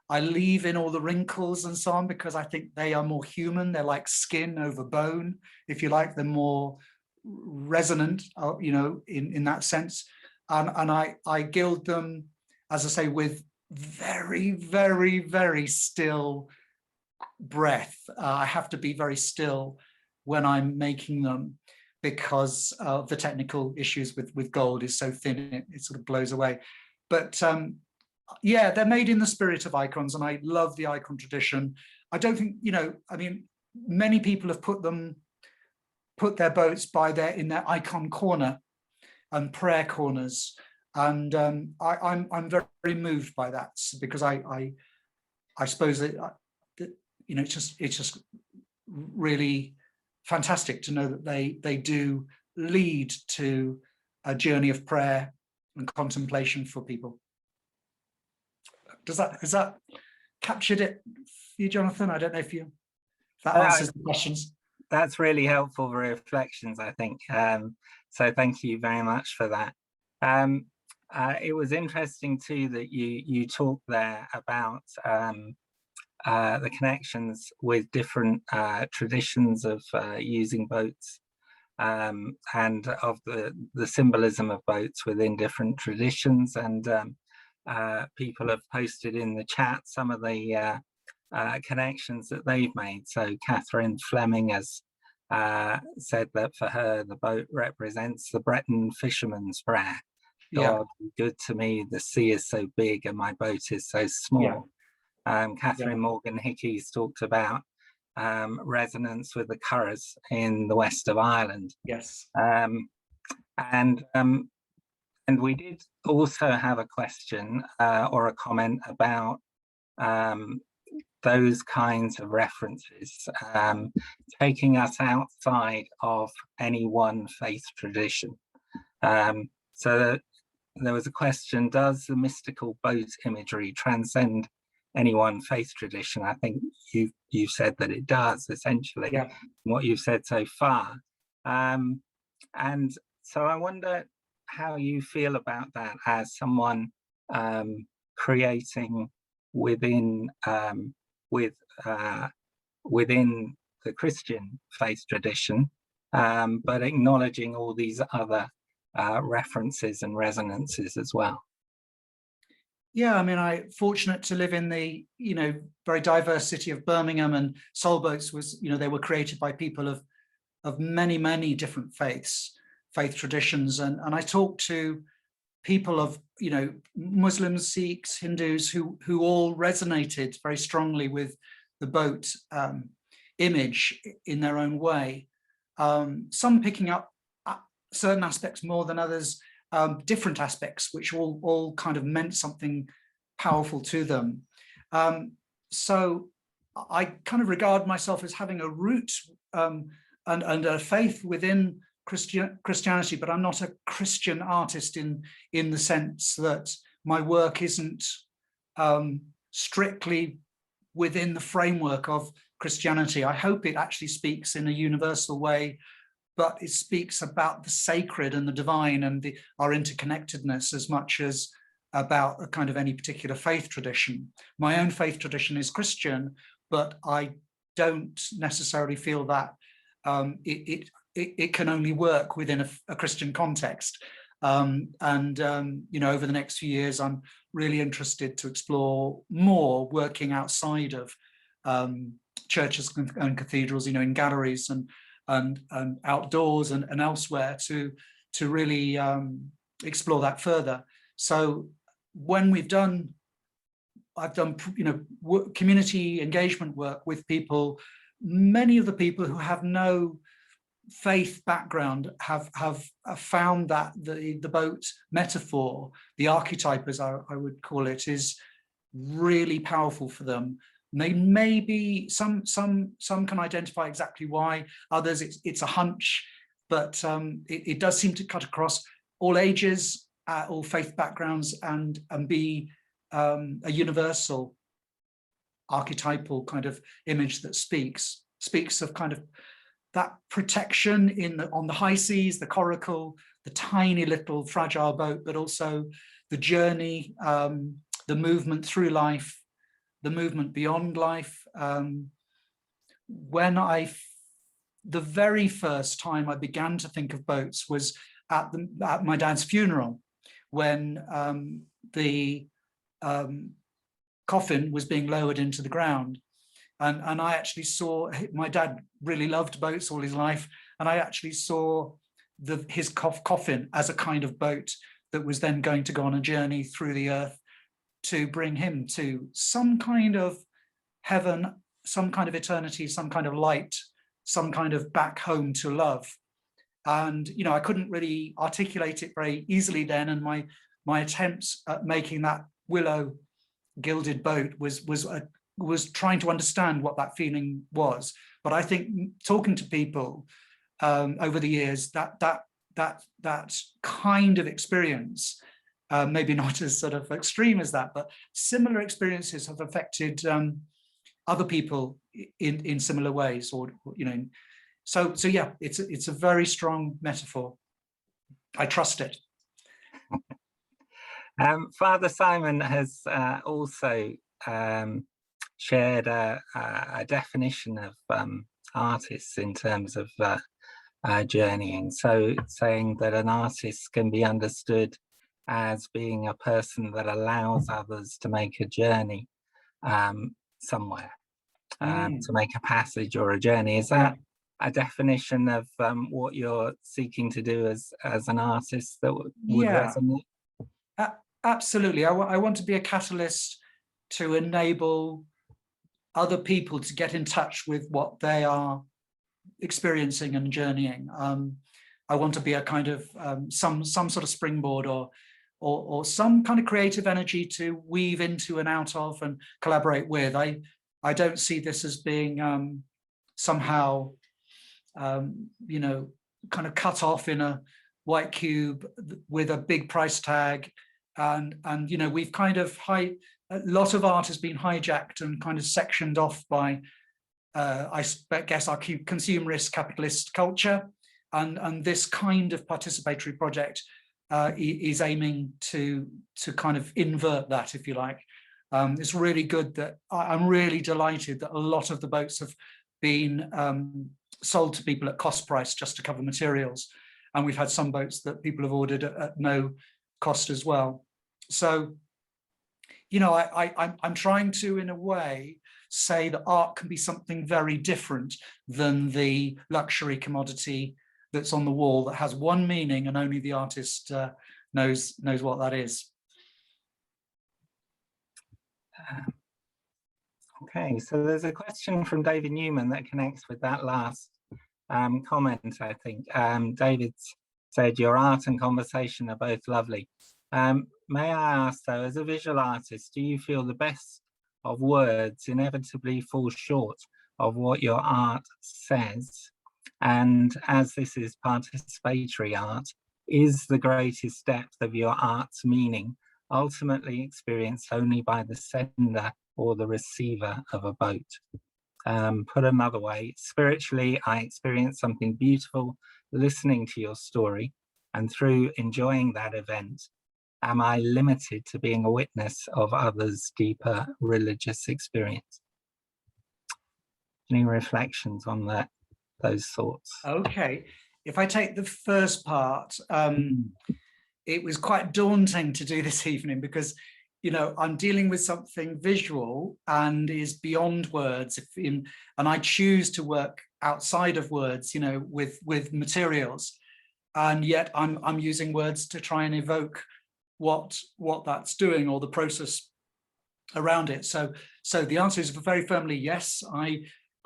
I leave in all the wrinkles and so on because I think they are more human. They're like skin over bone, if you like. They're more resonant, you know, in that sense. And I gild them, as I say, with very, very, very still breath. I have to be very still when I'm making them because of the technical issues with gold is so thin, it sort of blows away. But yeah, they're made in the spirit of icons, and I love the icon tradition. I don't think, you know, I mean, many people have put their boats in their icon corner and prayer corners, and I'm very moved by that because I suppose that you know, it's just really fantastic to know that they do lead to a journey of prayer and contemplation for people. Has that captured it for you, Jonathan? I don't know if that answers the questions. That's really helpful for reflections, I think. So thank you very much for that. It was interesting too that you talked there about the connections with different traditions of using boats and of the symbolism of boats within different traditions. And people have posted in the chat some of the connections that they've made. So Catherine Fleming has said that for her, the boat represents the Breton fisherman's prayer. God, be good to me, the sea is so big and my boat is so small. Catherine Morgan Hickey's talked about resonance with the Curraghs in the west of Ireland. Yes. And we did also have a question or a comment about those kinds of references, taking us outside of any one faith tradition. So there was a question, does the mystical boat imagery transcend any one faith tradition? I think you've said that it does, essentially, what you've said so far. And so I wonder how you feel about that as someone creating within the Christian faith tradition, but acknowledging all these other references and resonances as well. Yeah, I mean, I'm fortunate to live in the, you know, very diverse city of Birmingham, and Soul Boats was, you know, they were created by people of many, many different faith traditions. And I talked to people of, you know, Muslims, Sikhs, Hindus, who all resonated very strongly with the boat image in their own way. Some picking up certain aspects more than others, different aspects, which all kind of meant something powerful to them. So I kind of regard myself as having a root and a faith within Christianity, but I'm not a Christian artist in the sense that my work isn't strictly within the framework of Christianity. I hope it actually speaks in a universal way, but it speaks about the sacred and the divine and our interconnectedness as much as about a kind of any particular faith tradition. My own faith tradition is Christian, but I don't necessarily feel that it can only work within a Christian context. You know, over the next few years, I'm really interested to explore more working outside of churches and cathedrals, you know, in galleries and outdoors and elsewhere to really explore that further. So when we've done I've done, community engagement work with people. Many of the people who have no faith background have found that the boat metaphor, the archetype, as I would call it, is really powerful for them. Maybe some can identify exactly why. Others, it's a hunch, but it does seem to cut across all ages, all faith backgrounds, and be a universal archetypal kind of image that speaks of kind of that protection on the high seas, the coracle, the tiny little fragile boat, but also the journey, the movement through life, the movement beyond life. The very first time I began to think of boats was at my dad's funeral, when the coffin was being lowered into the ground. And I actually saw, my dad really loved boats all his life, and I actually saw his coffin as a kind of boat that was then going to go on a journey through the earth to bring him to some kind of heaven, some kind of eternity, some kind of light, some kind of back home to love. And I couldn't really articulate it very easily then, and my attempts at making that willow gilded boat was trying to understand what that feeling was. But I think talking to people over the years, that kind of experience, maybe not as sort of extreme as that, but similar experiences have affected other people in similar ways, or so yeah, it's a very strong metaphor. I trust it. Father Simon has also shared a definition of artists in terms of journeying. So saying that an artist can be understood as being a person that allows others to make a journey somewhere, to make a passage or a journey. Is that a definition of what you're seeking to do as an artist that would resonate? Absolutely. I want to be a catalyst to enable other people to get in touch with what they are experiencing and journeying. I want to be a kind of some sort of springboard or some kind of creative energy to weave into and out of and collaborate with. I don't see this as being somehow kind of cut off in a white cube with a big price tag, and we've kind of a lot of art has been hijacked and kind of sectioned off by I guess our consumerist capitalist culture, and this kind of participatory project is aiming to kind of invert that, if you like. It's really good that I'm really delighted that a lot of the boats have been sold to people at cost price just to cover materials, and we've had some boats that people have ordered at no cost as well. So I'm trying to, in a way, say that art can be something very different than the luxury commodity that's on the wall that has one meaning and only the artist knows what that is. Okay, so there's a question from David Newman that connects with that last comment, I think. David said, your art and conversation are both lovely. May I ask, though, as a visual artist, do you feel the best of words inevitably falls short of what your art says? And as this is participatory art, is the greatest depth of your art's meaning ultimately experienced only by the sender or the receiver of a boat? Put another way, spiritually, I experienced something beautiful listening to your story, and through enjoying that event, am I limited to being a witness of others' deeper religious experience? Any reflections on those thoughts? Okay, if I take the first part, it was quite daunting to do this evening because, I'm dealing with something visual and is beyond words. And I choose to work outside of words, with materials, and yet I'm using words to try and evoke what that's doing, or the process around it. So the answer is very firmly yes. I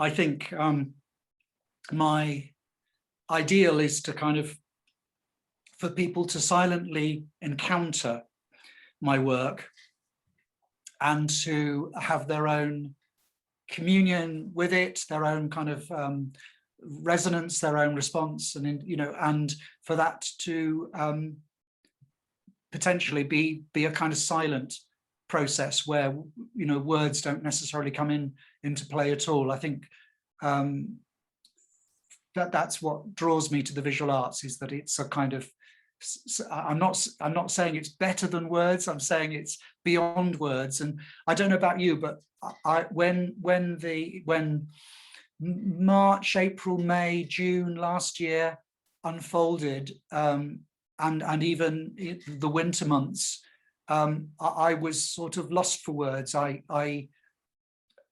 think my ideal is to kind of, for people to silently encounter my work and to have their own communion with it, their own kind of resonance, their own response, and and for that to potentially be a kind of silent process where words don't necessarily come into play at all. I think that's what draws me to the visual arts, is that it's a kind of, I'm not saying it's better than words, I'm saying it's beyond words. And I don't know about you, but when March, April, May, June last year unfolded, and even the winter months, I was sort of lost for words. I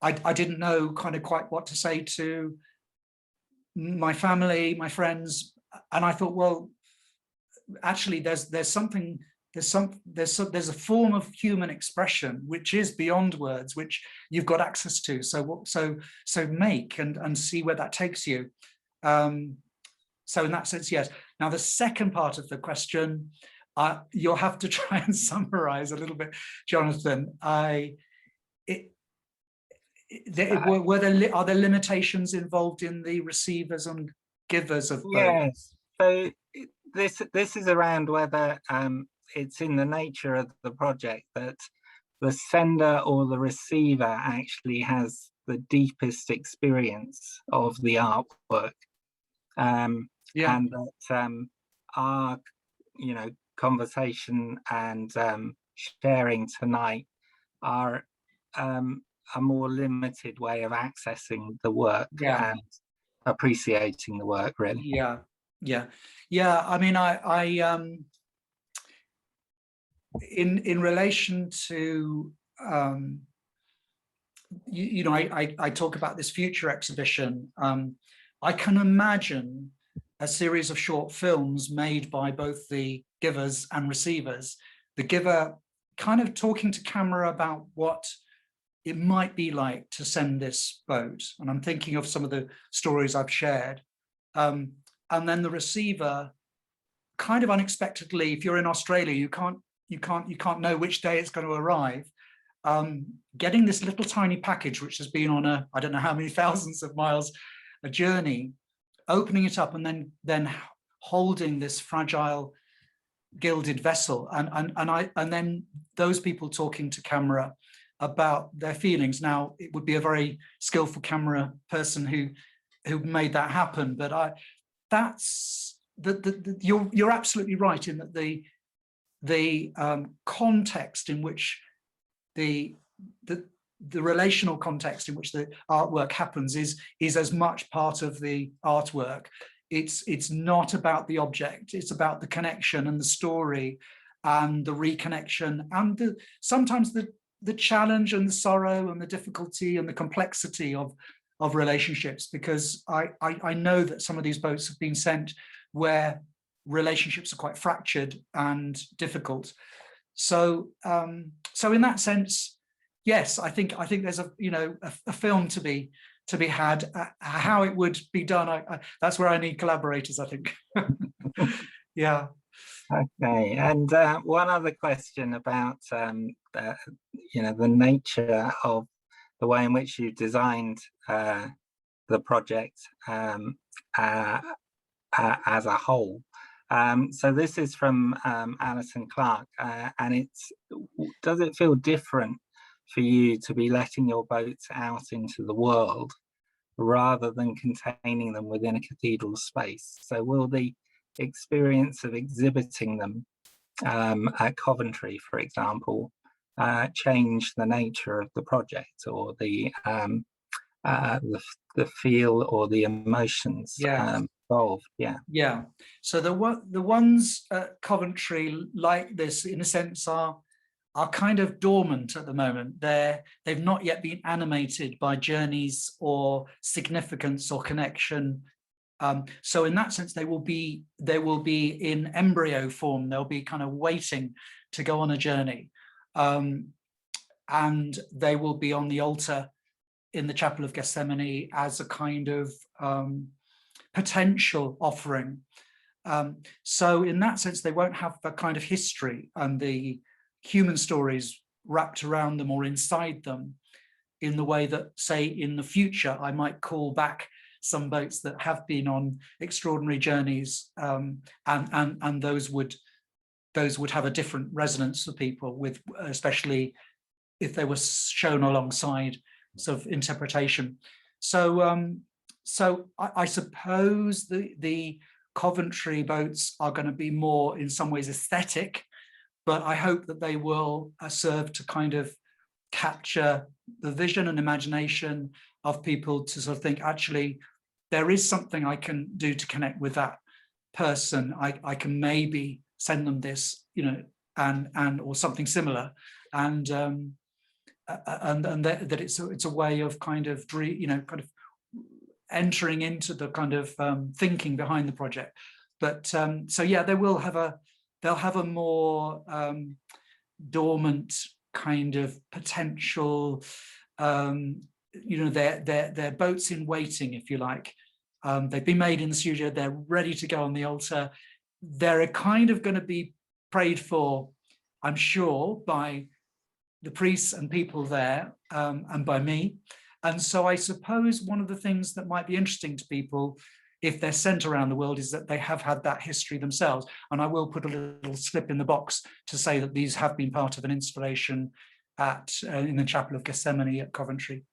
didn't know kind of quite what to say to my family, my friends, and I thought, well, actually, there's a form of human expression which is beyond words, which you've got access to. So make and see where that takes you. So in that sense, yes. Now the second part of the question, you'll have to try and summarize a little bit, Jonathan. Are there limitations involved in the receivers and givers of both? Yes. So this is around whether it's in the nature of the project that the sender or the receiver actually has the deepest experience of the artwork, and that our conversation and sharing tonight are a more limited way of accessing the work and appreciating the work, really. Yeah. I mean, I in relation to I talk about this future exhibition. I can imagine a series of short films made by both the givers and receivers. The giver kind of talking to camera about what it might be like to send this boat, and I'm thinking of some of the stories I've shared. And then the receiver, kind of unexpectedly, if you're in Australia, you can't know which day it's going to arrive. Getting this little tiny package, which has been on I don't know how many thousands of miles a journey, opening it up and then holding this fragile gilded vessel, and then those people talking to camera about their feelings. Now, it would be a very skillful camera person who made that happen, but you're absolutely right in that the context in which the relational context in which the artwork happens is as much part of the artwork. It's not about the object, it's about the connection and the story and the reconnection and sometimes the challenge and the sorrow and the difficulty and the complexity of relationships, because I know that some of these boats have been sent where relationships are quite fractured and difficult. So in that sense, yes, I think there's a film to be had. How it would be done, that's where I need collaborators, I think. Yeah. Okay, and one other question about the nature of the way in which you designed the project as a whole. So this is from Alison Clark, and does it feel different for you to be letting your boats out into the world rather than containing them within a cathedral space? So will the experience of exhibiting them at Coventry, for example, change the nature of the project or the feel or the emotions involved? Yeah. So the ones at Coventry like this, in a sense, are kind of dormant at the moment. They've not yet been animated by journeys or significance or connection. So in that sense, they will be in embryo form. They'll be kind of waiting to go on a journey. and they will be on the altar in the Chapel of Gethsemane as a kind of potential offering. So in that sense, they won't have the kind of history and the human stories wrapped around them or inside them in the way that, say, in the future, I might call back some boats that have been on extraordinary journeys, and those would have a different resonance for people, with especially if they were shown alongside sort of interpretation. So I suppose the Coventry boats are going to be more, in some ways, aesthetic, but I hope that they will serve to kind of capture the vision and imagination of people to sort of think, actually, there is something I can do to connect with that person. I can maybe send them this, you know, and or something similar, and that it's a way of kind of kind of entering into the kind of thinking behind the project. But so yeah, they'll have a more dormant kind of potential, they're boats in waiting, if you like. They've been made in the studio, they're ready to go on the altar. They're kind of going to be prayed for, I'm sure, by the priests and people there, and by me. And so I suppose one of the things that might be interesting to people, if they're sent around the world, is that they have had that history themselves. And I will put a little slip in the box to say that these have been part of an installation in the Chapel of Gethsemane at Coventry.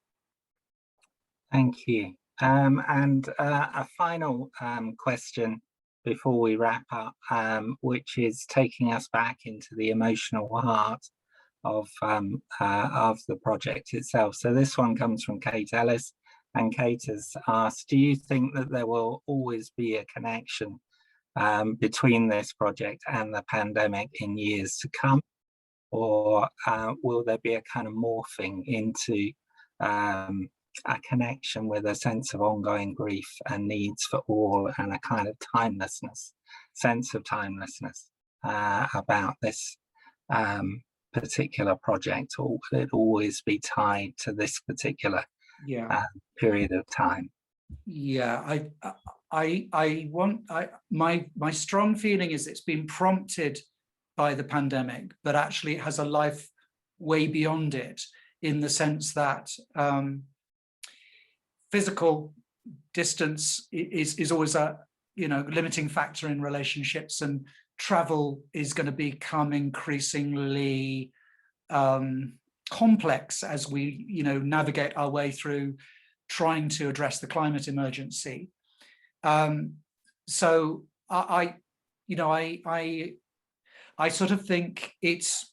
Thank you. And a final question before we wrap up, which is taking us back into the emotional heart of the project itself. So this one comes from Kate Ellis, and Kate has asked, do you think that there will always be a connection between this project and the pandemic in years to come? Or will there be a kind of morphing into a connection with a sense of ongoing grief and needs for all, and a kind of sense of timelessness about this particular project? Or will it always be tied to this particular period of time? Yeah, my strong feeling is it's been prompted by the pandemic, but actually it has a life way beyond it, in the sense that physical distance is always a limiting factor in relationships, and travel is going to become increasingly complex as we navigate our way through trying to address the climate emergency. So I sort of think it's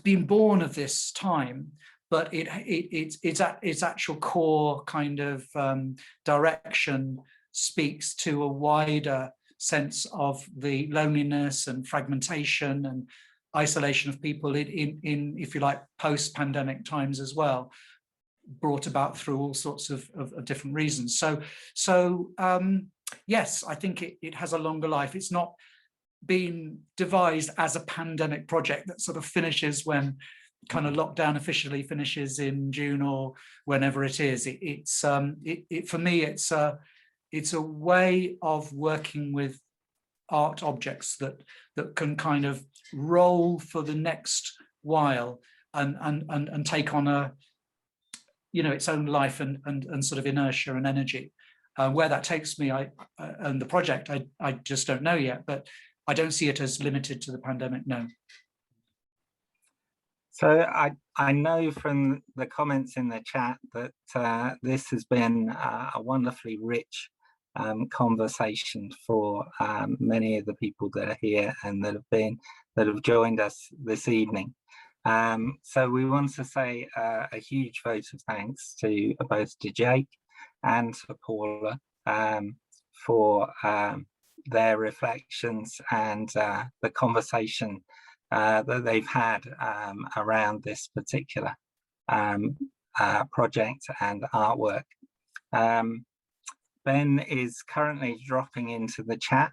been born of this time, but its actual core kind of direction speaks to a wider sense of the loneliness and fragmentation and isolation of people in if you like, post-pandemic times as well, brought about through all sorts of different reasons. So yes, I think it has a longer life. It's not been devised as a pandemic project that sort of finishes when kind of lockdown officially finishes in June or whenever it is. For me, it's a way of working with art objects that can kind of roll for the next while and take on its own life and sort of inertia and energy. Where that takes me, and the project, I just don't know yet, but I don't see it as limited to the pandemic, no. So I know from the comments in the chat that this has been a wonderfully rich conversation for many of the people that are here and that have joined us this evening. So we want to say a huge vote of thanks to both to Jake and to Paula for their reflections and the conversation that they've had around this particular project and artwork. Ben is currently dropping into the chat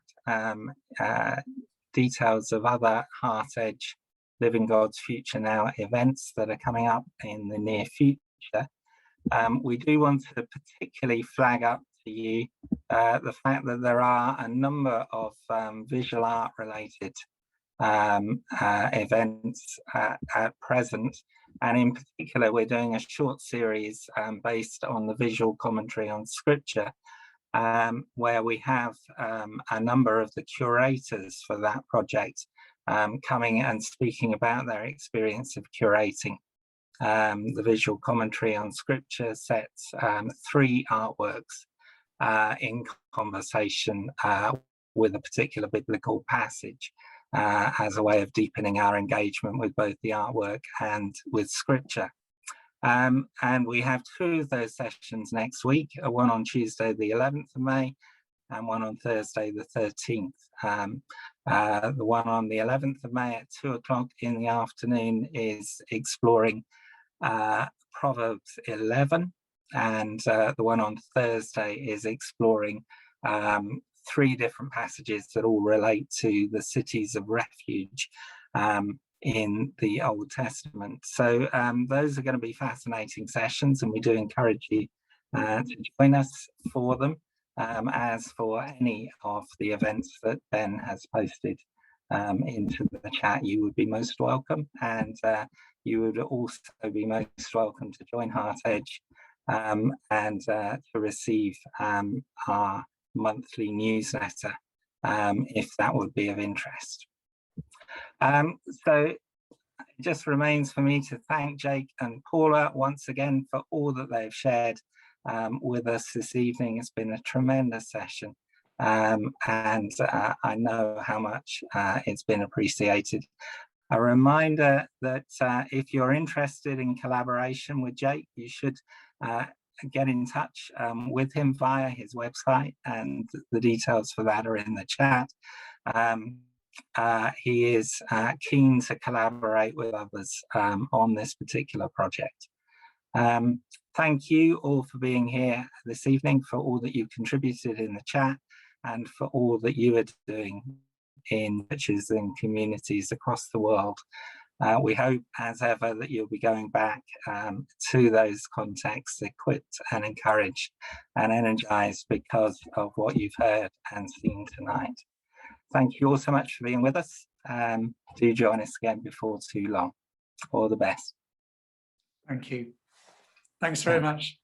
details of other Heart Edge Living God's Future Now events that are coming up in the near future. We do want to particularly flag up to you the fact that there are a number of visual art related events at present, and in particular we're doing a short series based on the visual commentary on scripture, where we have a number of the curators for that project coming and speaking about their experience of curating the visual commentary on scripture sets, 3 artworks in conversation with a particular biblical passage as a way of deepening our engagement with both the artwork and with scripture. And we have 2 of those sessions next week, one on Tuesday the 11th of May and one on Thursday the 13th. The one on the 11th of May at 2 o'clock in the afternoon is exploring Proverbs 11, and the one on Thursday is exploring 3 different passages that all relate to the cities of refuge in the Old Testament. So those are going to be fascinating sessions, and we do encourage you to join us for them, as for any of the events that Ben has posted into the chat. You would be most welcome, and you would also be most welcome to join Heart Edge and to receive our monthly newsletter if that would be of interest. So it just remains for me to thank Jake and Paula once again for all that they've shared with us this evening. It's been a tremendous session, and I know how much it's been appreciated. A reminder that if you're interested in collaboration with Jake, you should get in touch with him via his website, and the details for that are in the chat. He is keen to collaborate with others on this particular project. Thank you all for being here this evening, for all that you've contributed in the chat, and for all that you are doing in churches and communities across the world. We hope, as ever, that you'll be going back to those contexts equipped and encouraged and energized because of what you've heard and seen tonight. Thank you all so much for being with us. Do join us again before too long. All the best. Thank you. Thanks very much.